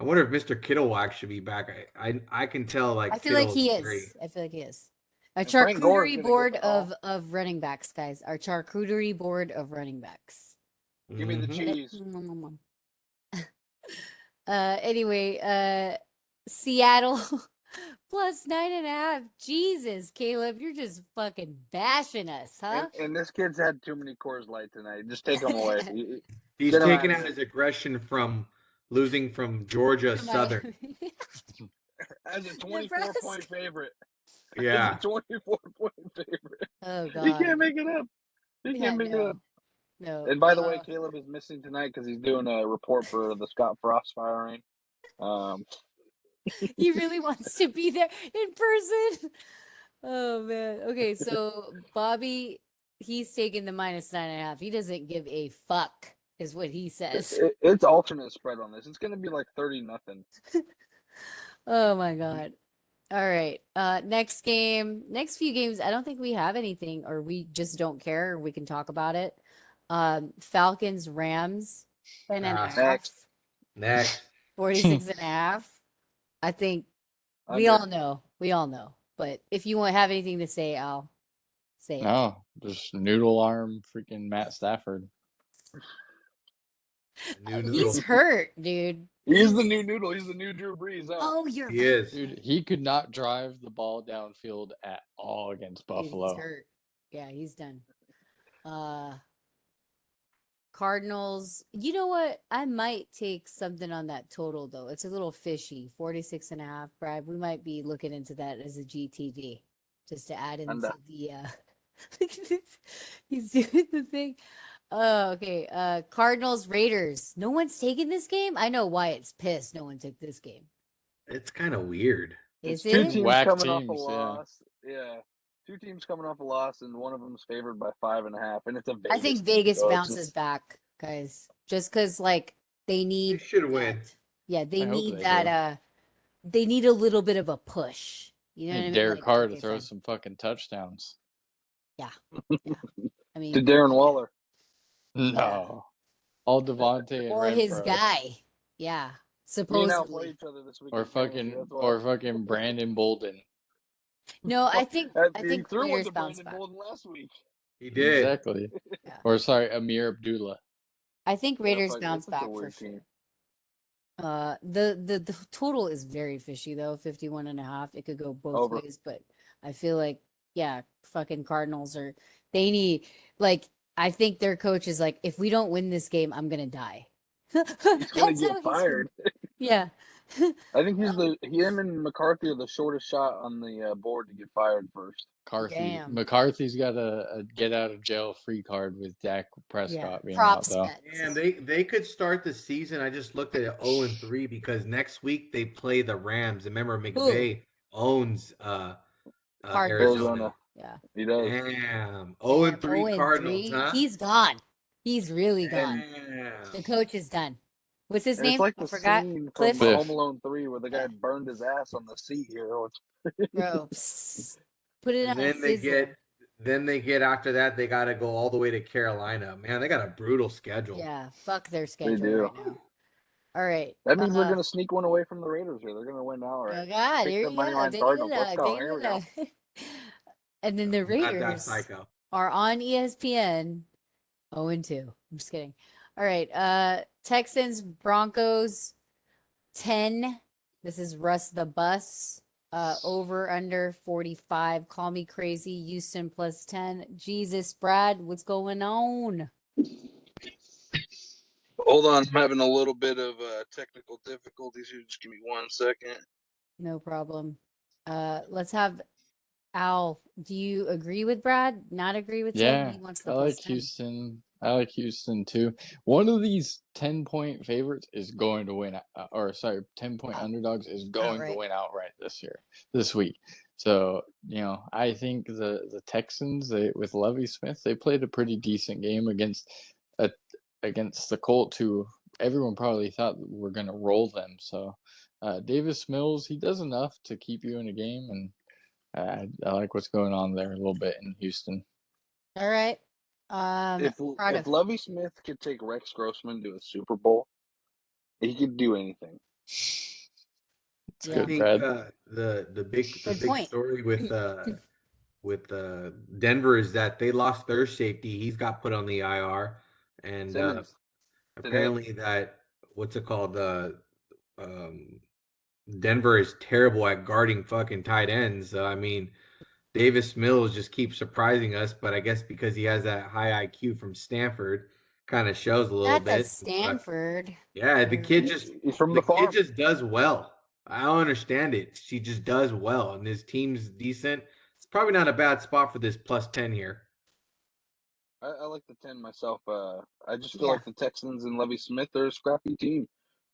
C: I wonder if Mr. Kittle will actually be back. I can tell
A: I
C: like
A: feel like
C: Kittle
A: he
C: is very.
A: is. I feel like he is. A
D: And Frank Gore is
A: charcuterie
D: going to get
A: board
D: the call.
A: of running backs, guys. Our charcuterie board of running backs.
D: Give me the
C: Mhm.
D: cheese.
A: Anyway, Seattle plus 9.5. Jesus, Caleb, you're just fucking bashing us, huh?
D: And this kid's had too many Coors Light tonight. Just take him away.
C: He's
D: Get him
C: taking
D: out
C: out
D: of
C: his
D: here.
C: aggression from losing from Georgia
A: To
C: Southern.
A: Miami.
D: As a 24-point
A: Nebraska.
D: favorite.
C: Yeah.
D: As a 24-point favorite.
A: Oh
D: He
A: God.
D: can't make it up. He
A: Yeah,
D: can't make it up.
A: no.
D: And by the way, Caleb is missing tonight because he's doing a report for the Scott Frost firing.
A: He really wants to be there in person. Oh man. Okay, so Bobby, he's taking the minus 9.5. He doesn't give a fuck, is what he says.
D: It's alternate spread on this. It's going to be like 30-0.
A: Oh my God. All right. Next game, next few games, I don't think we have anything, or we just don't care. We can talk about it. Falcons, Rams, 10.5,
D: Next.
C: Next.
A: 46.5. I think we
D: Under.
A: all know. We all know. But if you want have anything to say, I'll say it.
B: No, just noodle arm freaking Matt Stafford.
C: New
A: He's
C: noodle.
A: hurt, dude.
D: He's the new noodle. He's the new Drew Brees. Huh?
A: Oh, you're
C: He
A: right.
C: is.
B: Dude, he could not drive the ball downfield at all against
A: Dude, he's
B: Buffalo.
A: hurt. Yeah, he's done. Cardinals. You know what? I might take something on that total though. It's a little fishy. 46.5, Brad. We might be looking into that as a GTD. Just to add into
D: Under.
A: the he's doing the thing. Oh, okay. Cardinals, Raiders. No one's taking this game? I know Wyatt's pissed no one took this game.
C: It's kind of weird.
A: Is
D: It's two
A: it?
D: teams
B: Whack
D: coming off a
B: teams, yeah.
D: loss. Yeah. Two teams coming off a loss, and one of them's favored by 5.5, and it's a Vegas.
A: I think
D: team,
A: Vegas
D: so it's
A: bounces
D: just-
A: back, guys. Just because, like, they
C: They
A: need
C: should
A: that.
C: win.
A: Yeah, they
B: I hope
A: need
B: they
A: that.
B: do.
A: They need a little bit of a push. You know what I
B: Need
A: mean?
B: Derek Carr to
A: they're
B: throw
A: saying.
B: some fucking touchdowns.
A: Yeah. I mean,
D: to Darren Waller.
B: No. All Devontae and
A: or his
B: Renfro.
A: guy. Yeah,
D: Me and Al play
A: supposedly.
D: each other this week.
B: Or
D: in fantasy, that's why.
B: fucking Brandon Bolden.
A: No, I think
D: He threw one
A: players
D: to
A: bounce
D: Brandon
A: back.
D: Bolden last week.
C: He did.
B: Exactly.
A: Yeah.
B: Or sorry, Amir Abdullah.
A: I think
D: Yeah,
A: Raiders
D: fuck,
A: bounce
D: it's such a
A: back for
D: weird
A: sure.
D: team.
A: The total is very fishy though, 51.5. It could go both
D: Over.
A: ways, but I feel like, yeah, fucking Cardinals they need, like, I think their coach is like, if we don't win this game, I'm gonna die.
D: He's gonna
A: That's
D: get
A: how he's
D: fired.
A: Yeah.
D: I think him and McCarthy are the shortest shot on the board to get fired first.
A: Damn.
B: McCarthy's got a get out of jail free card with Dak
A: Yeah.
B: Prescott being out
A: Props
B: though.
C: And
A: bets.
C: they could start the season. I just looked at it 0-3 because next week they play the Rams. Remember,
A: Who?
C: McVay owns
A: Cardinals.
C: Arizona.
A: Yeah.
D: He does.
C: Damn.
A: Damn.
C: 0-3 Cardinals,
A: 0-3.
C: huh?
A: He's gone. He's really gone.
C: Damn.
A: The coach is done. What's his
D: And it's
A: name?
D: like
A: I
D: the
A: forgot.
D: scene from
A: Cliff.
D: Home Alone 3 where the guy
A: Yeah.
D: burned his ass on the seat here.
A: Bro. Psst. Put it
C: And
A: on a
C: then they
A: sizzler.
C: get after that, they got to go all the way to Carolina. Man, they got a brutal schedule.
A: Yeah. Fuck their
D: They
A: schedule
D: do.
A: right now. All right.
D: That means they're going to sneak one away from the Raiders here. They're going to win
A: Oh
D: outright.
A: God,
D: Pick
A: here
D: the
A: you
D: money
A: go.
D: line
A: Take
D: Cardinals.
A: it
D: Let's
A: out.
D: go.
A: Take
D: Here we
A: it
D: go.
A: out. And then the
C: Not that
A: Raiders
C: psycho.
A: are on ESPN 0-2. I'm just kidding. All right. Texans, Broncos, 10. This is Russ the Bus. Over under 45. Call me crazy. Houston plus 10. Jesus, Brad, what's going on?
D: Hold on. I'm having a little bit of technical difficulties here. Just give me 1 second.
A: No problem. Let's have Al. Do you agree with Brad? Not agree with him?
B: Yeah,
A: He wants the
B: I
A: plus
B: like
A: 10.
B: Houston. I like Houston too. One of these 10-point favorites is going to win, 10-point
A: Out-
B: underdogs is going to
A: outright.
B: win outright this week. So, I think the Texans, with Lovie Smith, they played a pretty decent game against the Colts, who everyone probably thought were going to roll them. So, Davis Mills, he does enough to keep you in a game, and I like what's going on there a little bit in Houston.
A: All right.
D: If
A: Prado.
D: Lovie Smith could take Rex Grossman to a Super Bowl, he could do anything.
B: It's
A: Yeah.
C: I
B: good,
C: think
B: Brad.
C: the big
A: Good point.
C: story with Denver is that they lost their safety. He's got put on the IR, and
D: Simmons today.
C: apparently that what's it called? Um, Denver is terrible at guarding fucking tight ends. So I mean, Davis Mills just keeps surprising us, but I guess because he has that high IQ from Stanford, kind of shows a little
A: Not that
C: bit. But
A: Stanford.
C: yeah,
D: He's from
C: the
D: the farm.
C: kid just does well. I don't understand it. She just does well, and his team's decent. It's probably not a bad spot for this plus 10 here.
D: I like the 10 myself. I just feel
A: Yeah.
D: like the Texans and Lovie Smith are a scrappy team.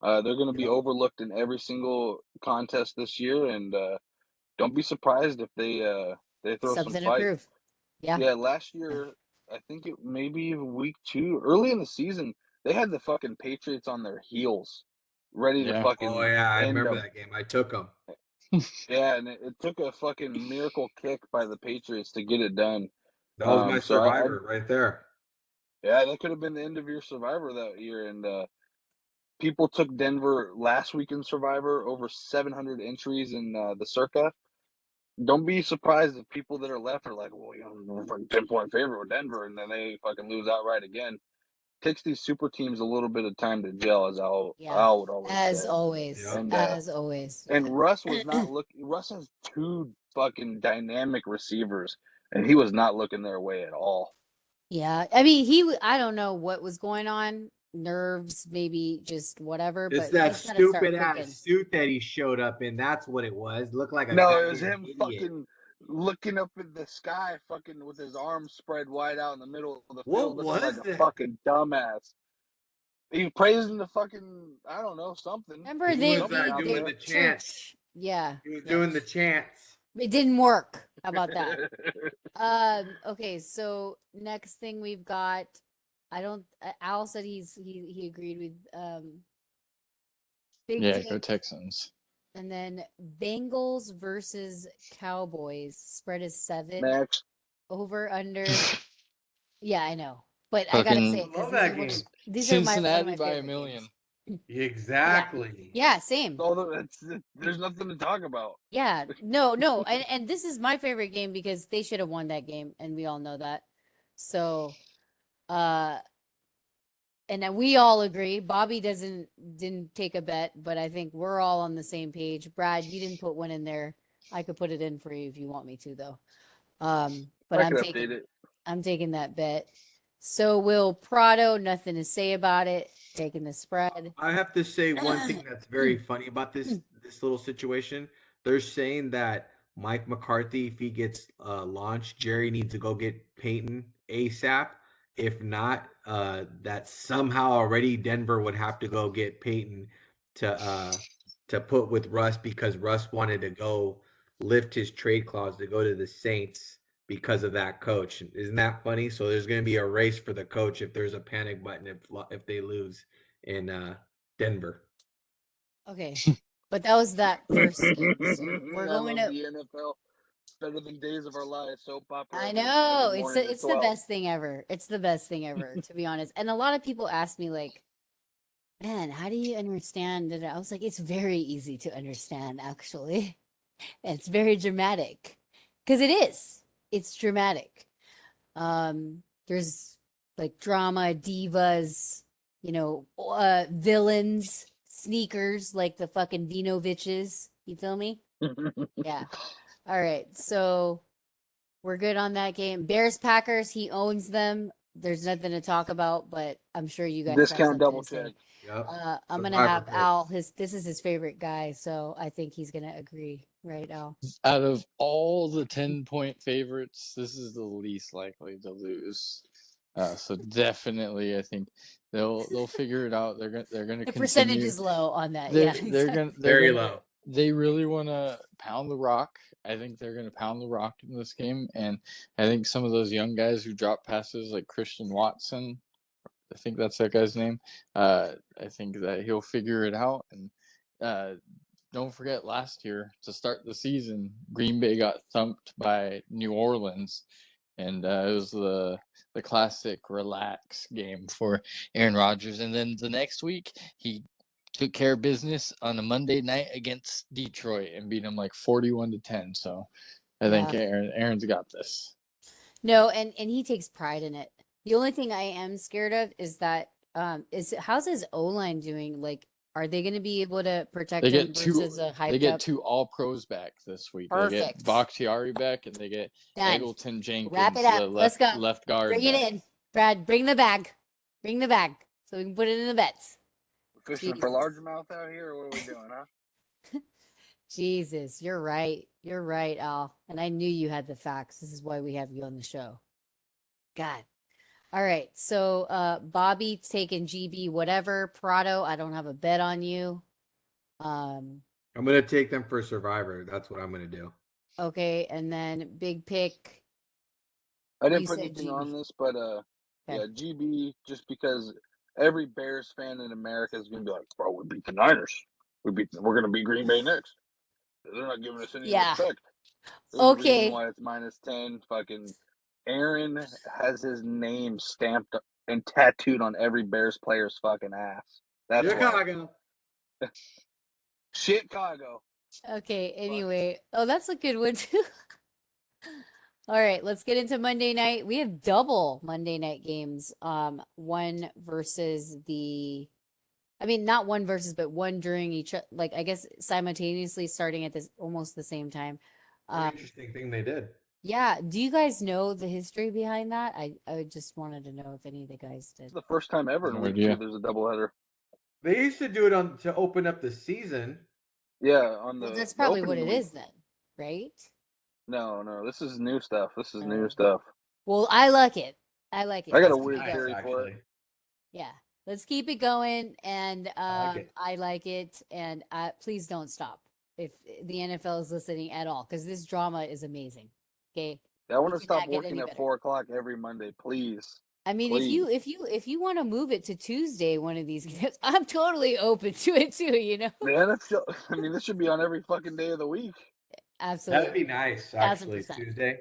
D: They're going to be overlooked in every single contest this year, and don't be surprised if they throw some
A: Something to
D: fight.
A: prove. Yeah.
D: Yeah, last year, I think it maybe week 2, early in the season, they had the fucking Patriots on their heels, ready to
B: Yeah.
C: Oh
D: fucking
C: yeah, I
D: end
C: remember
D: them.
C: that game. I took them.
D: Yeah, and it took a fucking miracle kick by the Patriots to get it done.
C: That was my
D: So
C: survivor right there.
D: yeah, that could have been the end of your Survivor that year, and people took Denver last week in Survivor, over 700 entries in the Circa. Don't be surprised if people that are left are like, well, we're fucking 10-point favorite with Denver, and then they fucking lose outright again. Takes these super teams a little bit of time to gel, as
A: Yeah.
D: Al would always
A: As
D: say.
A: always.
C: Yeah.
A: As always.
D: And Russ was not looking. Russ has 2 fucking dynamic receivers, and he was not looking their way at all.
A: Yeah. I mean, I don't know what was going on. Nerves, maybe just whatever,
C: It's
A: but
C: that
A: he's got to start
C: stupid
A: cooking.
C: ass suit that he showed up in. That's what it was. Looked like a
D: No, it was
C: goddamn
D: him
C: idiot.
D: fucking looking up at the sky, fucking with his arms spread wide out in the middle of the
C: What
D: field, looking like
C: was
D: a
C: that?
D: fucking dumbass. He praising the fucking, I don't know, something.
A: Remember
C: He
A: they
C: was doing
A: they
C: the chants.
A: church. Yeah.
C: He was
A: Yeah.
C: doing the chants.
A: It didn't work. How about that? Okay, so next thing we've got, Al said he agreed with Big
B: Yeah, go
A: Jake,
B: Texans.
A: and then Bengals versus Cowboys. Spread is 7.
D: Max.
A: Over under. Yeah, I know, but I gotta
B: Fucking
A: say
C: I
A: because
C: love that game.
A: these are one of
B: Cincinnati
A: my
B: by a
A: favorite
B: million.
A: games.
C: Exactly.
A: Yeah, same.
D: There's nothing to talk about.
A: Yeah, no, and this is my favorite game because they should have won that game, and we all know that. So, and then we all agree. Bobby didn't take a bet, but I think we're all on the same page. Brad, you didn't put one in there. I could put it in for you if you want me to, though. But
D: I could update it.
A: I'm taking that bet. So will Prado, nothing to say about it, taking the spread.
C: I have to say one thing that's very funny about this little situation. They're saying that Mike McCarthy, if he gets launched, Jerry needs to go get Peyton ASAP. If not, that somehow already Denver would have to go get Peyton to put with Russ because Russ wanted to go lift his trade clause to go to the Saints because of that coach. Isn't that funny? So there's going to be a race for the coach if there's a panic button if they lose in Denver.
A: Okay. But that was that first game. So we're
D: I
A: going
D: love
A: to
D: the NFL. Better than Days of Our Lives. Soap opera
A: I
D: every
A: know.
D: morning at
A: It's the
D: 12.
A: best thing ever. It's the best thing ever, to be honest. And a lot of people ask me like, "Man, how do you understand it?" I was like, "It's very easy to understand actually. It's very dramatic." Because it is. It's dramatic. There's like drama, divas, villains, sneakers like the fucking Vinoviches. You feel me? Yeah. All right. So we're good on that game. Bears Packers, he owns them. There's nothing to talk about, but I'm sure you guys have
D: Discount
A: something
D: double
A: to say.
D: check.
C: Yep.
A: I'm gonna
C: Survivor
A: have
C: pick.
A: Al. This is his favorite guy, so I think he's gonna agree, right, Al?
B: Out of all the 10-point favorites, this is the least likely to lose. So definitely, I think they'll figure it out. They're gonna
A: The percentage
B: continue.
A: is low on that. Yeah, exactly.
C: Very low.
B: They really want to pound the rock. I think they're going to pound the rock in this game, and I think some of those young guys who drop passes, like Christian Watson, I think that's that guy's name. I think that he'll figure it out. And don't forget, last year to start the season, Green Bay got thumped by New Orleans, and it was the classic relax game for Aaron Rodgers. And then the next week, he took care of business on a Monday night against Detroit and beat them like 41-10. So I think
A: Yeah.
B: Aaron's got this.
A: No, and he takes pride in it. The only thing I am scared of is that how's his O-line doing? Like, are they going to be able to protect
B: They
A: him
B: get two.
A: versus a
B: They
A: hyped
B: get
A: up?
B: two All Pros back this week. They get
A: Perfect.
B: Bakhtiari back, and they get
A: Done.
B: Eggleton
A: Wrap it
B: Jenkins,
A: up.
B: the
A: Let's go.
B: left guard
A: Bring it
B: back.
A: in. Brad, bring the bag. Bring the bag so we can put it in the bets.
D: Fishing for
A: Jesus.
D: largemouth out here, or what are we doing, huh?
A: Jesus, you're right. You're right, Al. And I knew you had the facts. This is why we have you on the show. God. All right. So Bobby taking GB whatever. Prado, I don't have a bet on you.
C: I'm gonna take them for Survivor. That's what I'm gonna do.
A: Okay, and then big pick.
D: I didn't
A: You
D: put
A: said
D: anything
A: GB.
D: on this, but
A: Okay.
D: yeah, GB. Just because every Bears fan in America is gonna be like, "Bro, we beat the Niners. We're gonna beat Green Bay next. They're not giving us any
A: Yeah.
D: respect." There's a reason
A: Okay.
D: why it's -10. Fucking Aaron has his name stamped and tattooed on every Bears player's fucking ass. That's why.
C: Chicago.
D: Chicago.
A: Okay. Anyway. Oh, that's a good one too. All right, let's get into Monday night. We have double Monday night games. One versus the I mean, not one versus, but one during each, like I guess simultaneously starting at this almost the same time.
C: Very interesting thing they did.
A: Yeah. Do you guys know the history behind that? I just wanted to know if any of the guys did.
D: It's the first time ever in
B: No
D: week
B: idea.
D: 2 there's a doubleheader.
C: They used to do it on to open up the season.
D: Yeah, on
A: Well,
D: the
A: that's probably what
D: opening
A: it
D: week.
A: is then, right?
D: No, this is new stuff. This is new
A: Oh.
D: stuff.
A: Well, I like it. I like it.
D: I got a
A: Let's keep
D: weird
A: it
C: Nice,
A: going.
D: theory for it.
C: actually.
A: Yeah. Let's keep it going. And
C: like it.
A: I like it. And please don't stop if the NFL is listening at all, because this drama is amazing. Okay.
D: I want
A: We
D: to stop
A: cannot get
D: working
A: any
D: at
A: better.
D: 4 o'clock every Monday, please.
A: I mean,
D: Please.
A: if you want to move it to Tuesday, one of these games, I'm totally open to it too, you know?
D: The NFL, I mean, this should be on every fucking day of the week.
C: That'd
A: Absolutely.
C: be nice, actually.
A: 1000%.
C: Tuesday.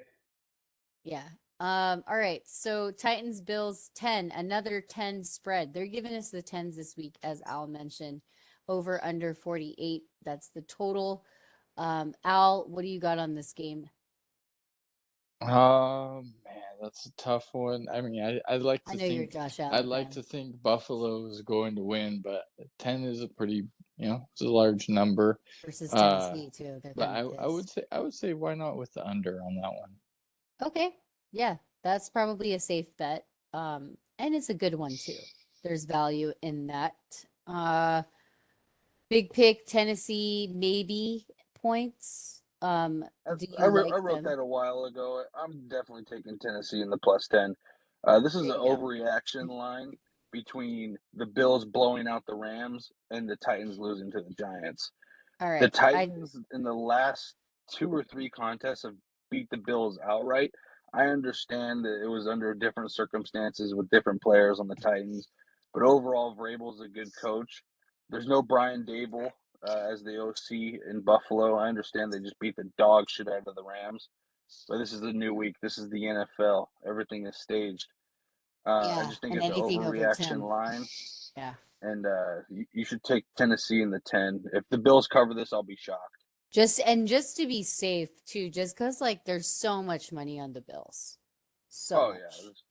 A: Yeah. All right. So Titans Bills 10, another 10 spread. They're giving us the 10s this week, as Al mentioned. Over under 48. That's the total. Al, what do you got on this game?
B: Man, that's a tough one. I mean, I'd like
A: I
B: to
A: know you're a
B: think
A: Josh
B: I'd
A: Allen
B: like
A: fan
B: to think Buffalo is going to win, but 10 is a pretty, it's a large number.
A: versus
B: Uh,
A: Tennessee too. They're
B: but
A: kind of pissed.
B: I would say why not with the under on that one?
A: Okay. Yeah, that's probably a safe bet. And it's a good one too. There's value in that. Big pick, Tennessee, maybe points. Do
D: I
A: you like
D: wrote
A: them?
D: that a while ago. I'm definitely taking Tennessee in the +10. This is
A: There
D: an
A: you go.
D: overreaction line between the Bills blowing out the Rams and the Titans losing to the Giants.
A: All
D: The
A: right.
D: Titans in the last 2 or 3 contests have beat the Bills outright. I understand that it was under different circumstances with different players on the Titans, but overall, Vrabel's a good coach. There's no Brian Dable as the OC in Buffalo. I understand they just beat the dog shit out of the Rams, but this is a new week. This is the NFL. Everything is staged. I
A: Yeah,
D: just think
A: and
D: it's an
A: anything over
D: overreaction
A: 10.
D: line,
A: Yeah.
D: and you should take Tennessee in the 10. If the Bills cover this, I'll be shocked.
A: Just to be safe too, just because like there's so much money on the Bills. So
D: Oh yeah,
A: much.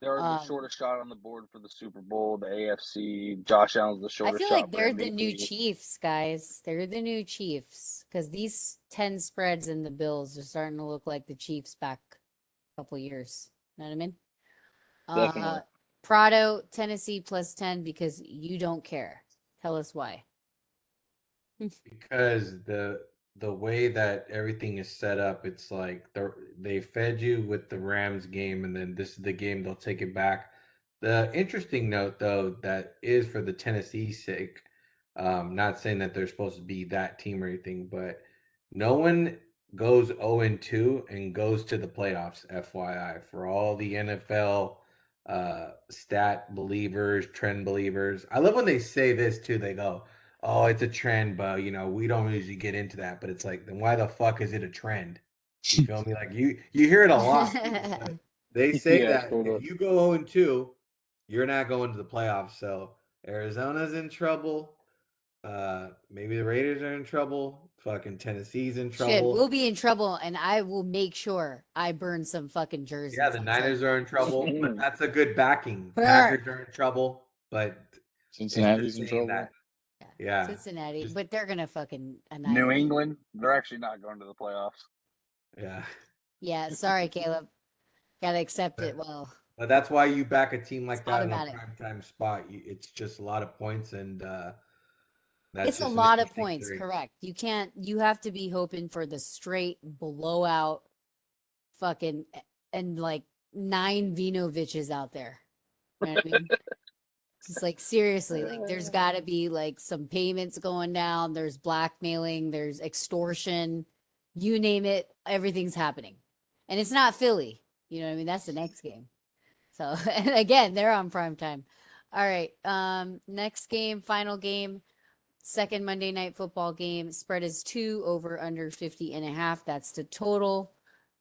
D: they're the
A: Um,
D: shortest shot on the board for the Super Bowl, the AFC. Josh Allen's the
A: I
D: shortest
A: feel
D: shot
A: like
D: for
A: they're the new
D: MVP.
A: Chiefs, guys. They're the new Chiefs because these 10 spreads in the Bills are starting to look like the Chiefs back a couple years. Know what I mean? Uh,
D: Definitely.
A: Prado, Tennessee +10 because you don't care. Tell us why.
C: Because the way that everything is set up, it's like they fed you with the Rams game, and then this is the game they'll take it back. The interesting note, though, that is for the Tennessee sake, not saying that they're supposed to be that team or anything, but no one goes 0-2 and goes to the playoffs. FYI, for all the NFL stat believers, trend believers, I love when they say this too. They go, oh, it's a trend, but we don't usually get into that. But it's like, then why the fuck is it a trend? You feel me? Like you hear it a lot too, but they say
D: Yeah,
C: that
D: straight
C: if
D: up.
C: you go 0-2, you're not going to the playoffs. So Arizona's in trouble. Maybe the Raiders are in trouble. Fucking Tennessee's in
A: Shit,
C: trouble.
A: we'll be in trouble, and I will make sure I burn some fucking
C: Yeah,
A: jerseys.
C: the
A: I'll tell you
C: Niners are in trouble, but
D: Mhm.
C: that's a good backing.
A: that.
C: Packers are in trouble, but it's just
B: Cincinnati's in
C: saying that.
B: trouble.
A: Yeah,
C: Yeah,
A: Cincinnati,
C: just
A: but they're gonna fucking
D: New
A: annihilate.
D: England, they're actually not going to the playoffs.
C: yeah.
A: Yeah, sorry, Caleb. Gotta accept it.
C: But
A: Well,
C: But that's why you back a team
A: it's
C: like that in a
A: automatic.
C: primetime spot. It's just a lot of points, and that's
A: It's a
C: just an
A: lot of
C: interesting
A: points,
C: theory.
A: correct. You have to be hoping for the straight blowout fucking and like 9 Vinoviches out there. You know what I mean? Just like seriously, like there's got to be like some payments going down. There's blackmailing, there's extortion, you name it, everything's happening. And it's not Philly. You know what I mean? That's the next game. So, and again, they're on prime time. All right. Next game, final game, second Monday night football game. Spread is 2 over under 50.5. That's the total.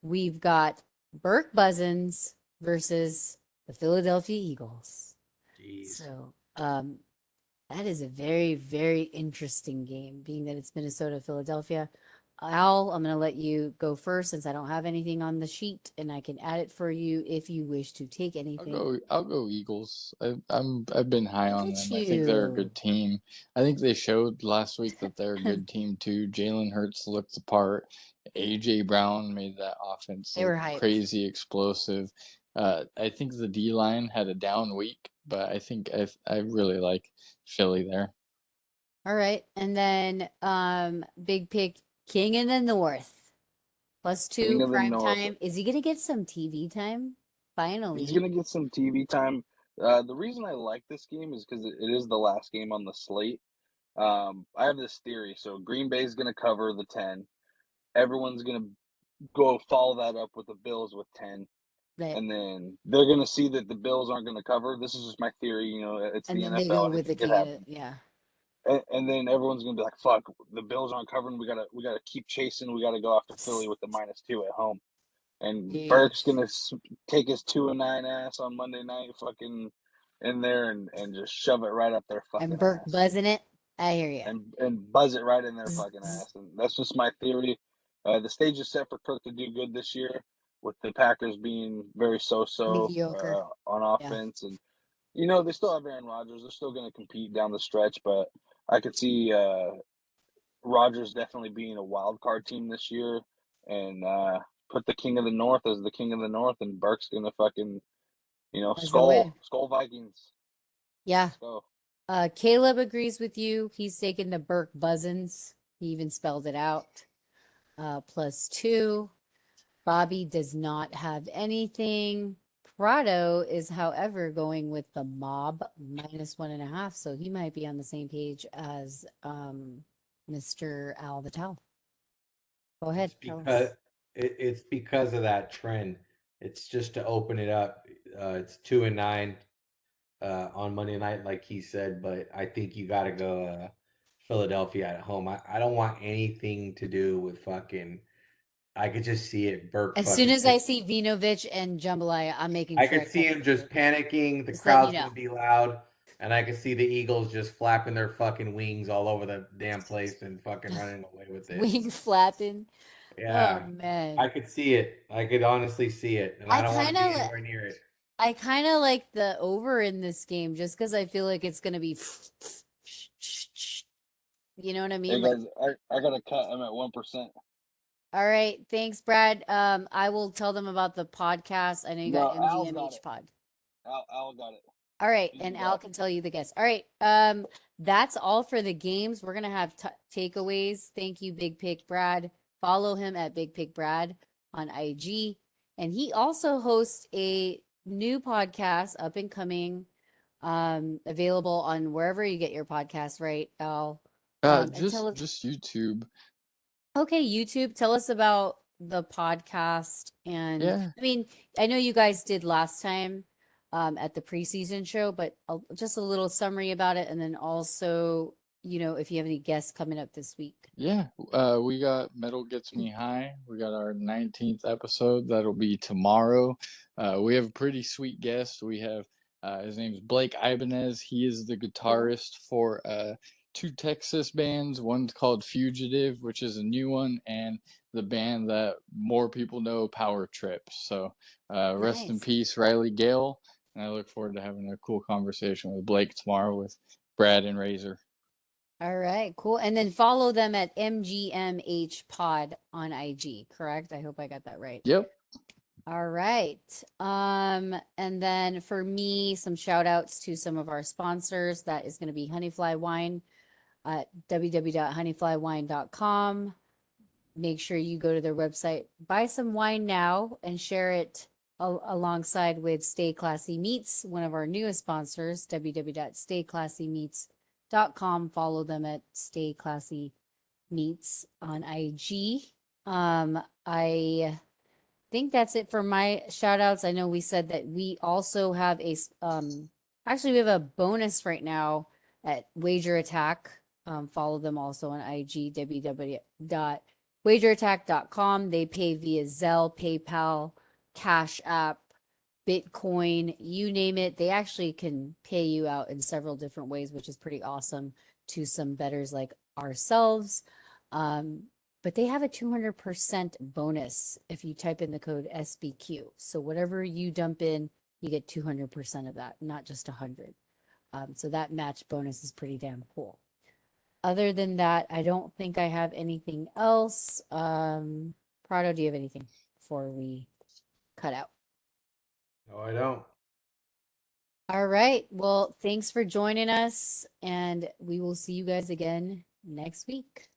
A: We've got Burke Buzzins versus the Philadelphia Eagles.
C: Jeez.
A: So, that is a very, very interesting game, being that it's Minnesota, Philadelphia. Al, I'm going to let you go first since I don't have anything on the sheet, and I can add it for you if you wish to take anything.
B: I'll go Eagles. I've been high
A: Look
B: on
A: at
B: them. I think they're a
A: you.
B: good team. I think they showed last week that they're a good team too. Jalen Hurts looked the part. AJ Brown made that offense
A: They
B: look
A: were hype.
B: crazy explosive. I think the D line had a down week, but I really like Philly there.
A: All right. And then big pick King in the North.
D: King
A: +2
D: of the
A: prime
D: North.
A: time. Is he gonna get some TV time?
D: He's
A: Finally.
D: going to get some TV time. The reason I like this game is because it is the last game on the slate. I have this theory. So Green Bay's going to cover the 10. Everyone's going to go follow that up with the Bills with 10.
A: Right.
D: And then they're going to see that the Bills aren't going to cover. This is just my theory. It's
A: And
D: the
A: then they go
D: NFL.
A: with the
D: Anything could
A: King of the,
D: happen.
A: yeah.
D: And then everyone's going to be like, fuck, the Bills aren't covering. We gotta keep chasing. We got to go after Philly with the -2 at home. And Burke's
A: Jeez.
D: going to take his 2-9 ass on Monday night fucking in there and just shove it right up their
A: And
D: fucking
A: Burke
D: ass.
A: buzzing it. I hear you.
D: And buzz it right in their
A: Zzz,
D: fucking
A: zzz.
D: ass. And that's just my theory. The stage is set for Kirk to do good this year, with the Packers being very so-so
A: Mediocre.
D: on
A: Yeah.
D: offense. And they still have Aaron Rodgers. They're still going to compete down the stretch, but I could see Rodgers definitely being a wild card team this year, and put the King of the North as the King of the North, and Burke's going to fucking
A: That's the way.
D: Skull Vikings.
A: Yeah.
D: Let's go.
A: Caleb agrees with you. He's taking the Burke Buzzins. He even spelled it out. +2. Bobby does not have anything. Prado is, however, going with the mob -1.5, so he might be on the same page as Mr. Al Vital. Go ahead,
C: It's
A: tell
C: because
A: us.
C: it's because of that trend. It's just to open it up. It's 2-9 on Monday night, like he said, but I think you got to go Philadelphia at home. I don't want anything to do with fucking. I could just see it. Burke
A: As soon
C: fucking.
A: as I see Vinovich and Jambalaya, I'm making
C: I
A: sure
C: could
A: I
C: see
A: catch
C: him
A: the
C: just
A: game.
C: panicking. The
A: Just letting you
C: crowd's
A: know.
C: gonna be loud, and I could see the Eagles just flapping their fucking wings all over the damn place and fucking running away with it.
A: Wing flapping. Oh
C: Yeah, I
A: man.
C: could see it. I could honestly see it, and I
A: I
C: don't want to
A: kind
C: be
A: of
C: anywhere near it.
A: I kind of like the over in this game just because I feel like it's gonna be, you know what I
D: Hey
A: mean? Like,
D: guys, I got a cut. I'm at 1%.
A: all right, thanks, Brad. I will tell them about the podcast. I know you got
D: No, Al's got
A: MGMH
D: it.
A: pod.
D: Al got it.
A: All right,
D: He's
A: and
D: the
A: Al
D: guy.
A: can tell you the guess. All right, that's all for the games. We're gonna have takeaways. Thank you, Big Pick Brad. Follow him at Big Pick Brad on IG, and he also hosts a new podcast, up and coming, available on wherever you get your podcast. Right, Al? And tell us.
B: Just YouTube.
A: Okay, YouTube, tell us about the podcast. And
B: Yeah.
A: I mean, I know you guys did last time at the preseason show, but just a little summary about it. And then also, if you have any guests coming up this week.
B: Yeah, we got Metal Gets Me High. We got our 19th episode. That'll be tomorrow. We have a pretty sweet guest. We have his name's Blake Ibanez. He is the guitarist for two Texas bands. One's called Fugitive, which is a new one, and the band that more people know, Power Trip. So rest in
A: Nice.
B: peace, Riley Gale. And I look forward to having a cool conversation with Blake tomorrow with Brad and Razor.
A: All right, cool. And then follow them at MGMH Pod on IG, correct? I hope I got that right.
B: Yep.
A: All right. And then for me, some shout outs to some of our sponsors. That is going to be Honeyfly Wine at www.honeyflywine.com. Make sure you go to their website, buy some wine now, and share it alongside with Stay Classy Meats, one of our newest sponsors, www.stayclassymeats.com. Follow them at Stay Classy Meats on IG. I think that's it for my shout outs. I know we said that we also have actually we have a bonus right now at Wager Attack. Follow them also on IG, www.wagerattack.com. They pay via Zelle, PayPal, Cash App, Bitcoin, you name it. They actually can pay you out in several different ways, which is pretty awesome to some bettors like ourselves. But they have a 200% bonus if you type in the code SBQ. So whatever you dump in, you get 200% of that, not just 100. So that match bonus is pretty damn cool. Other than that, I don't think I have anything else. Prado, do you have anything before we cut out?
C: No, I don't.
A: All right. Well, thanks for joining us, and we will see you guys again next week.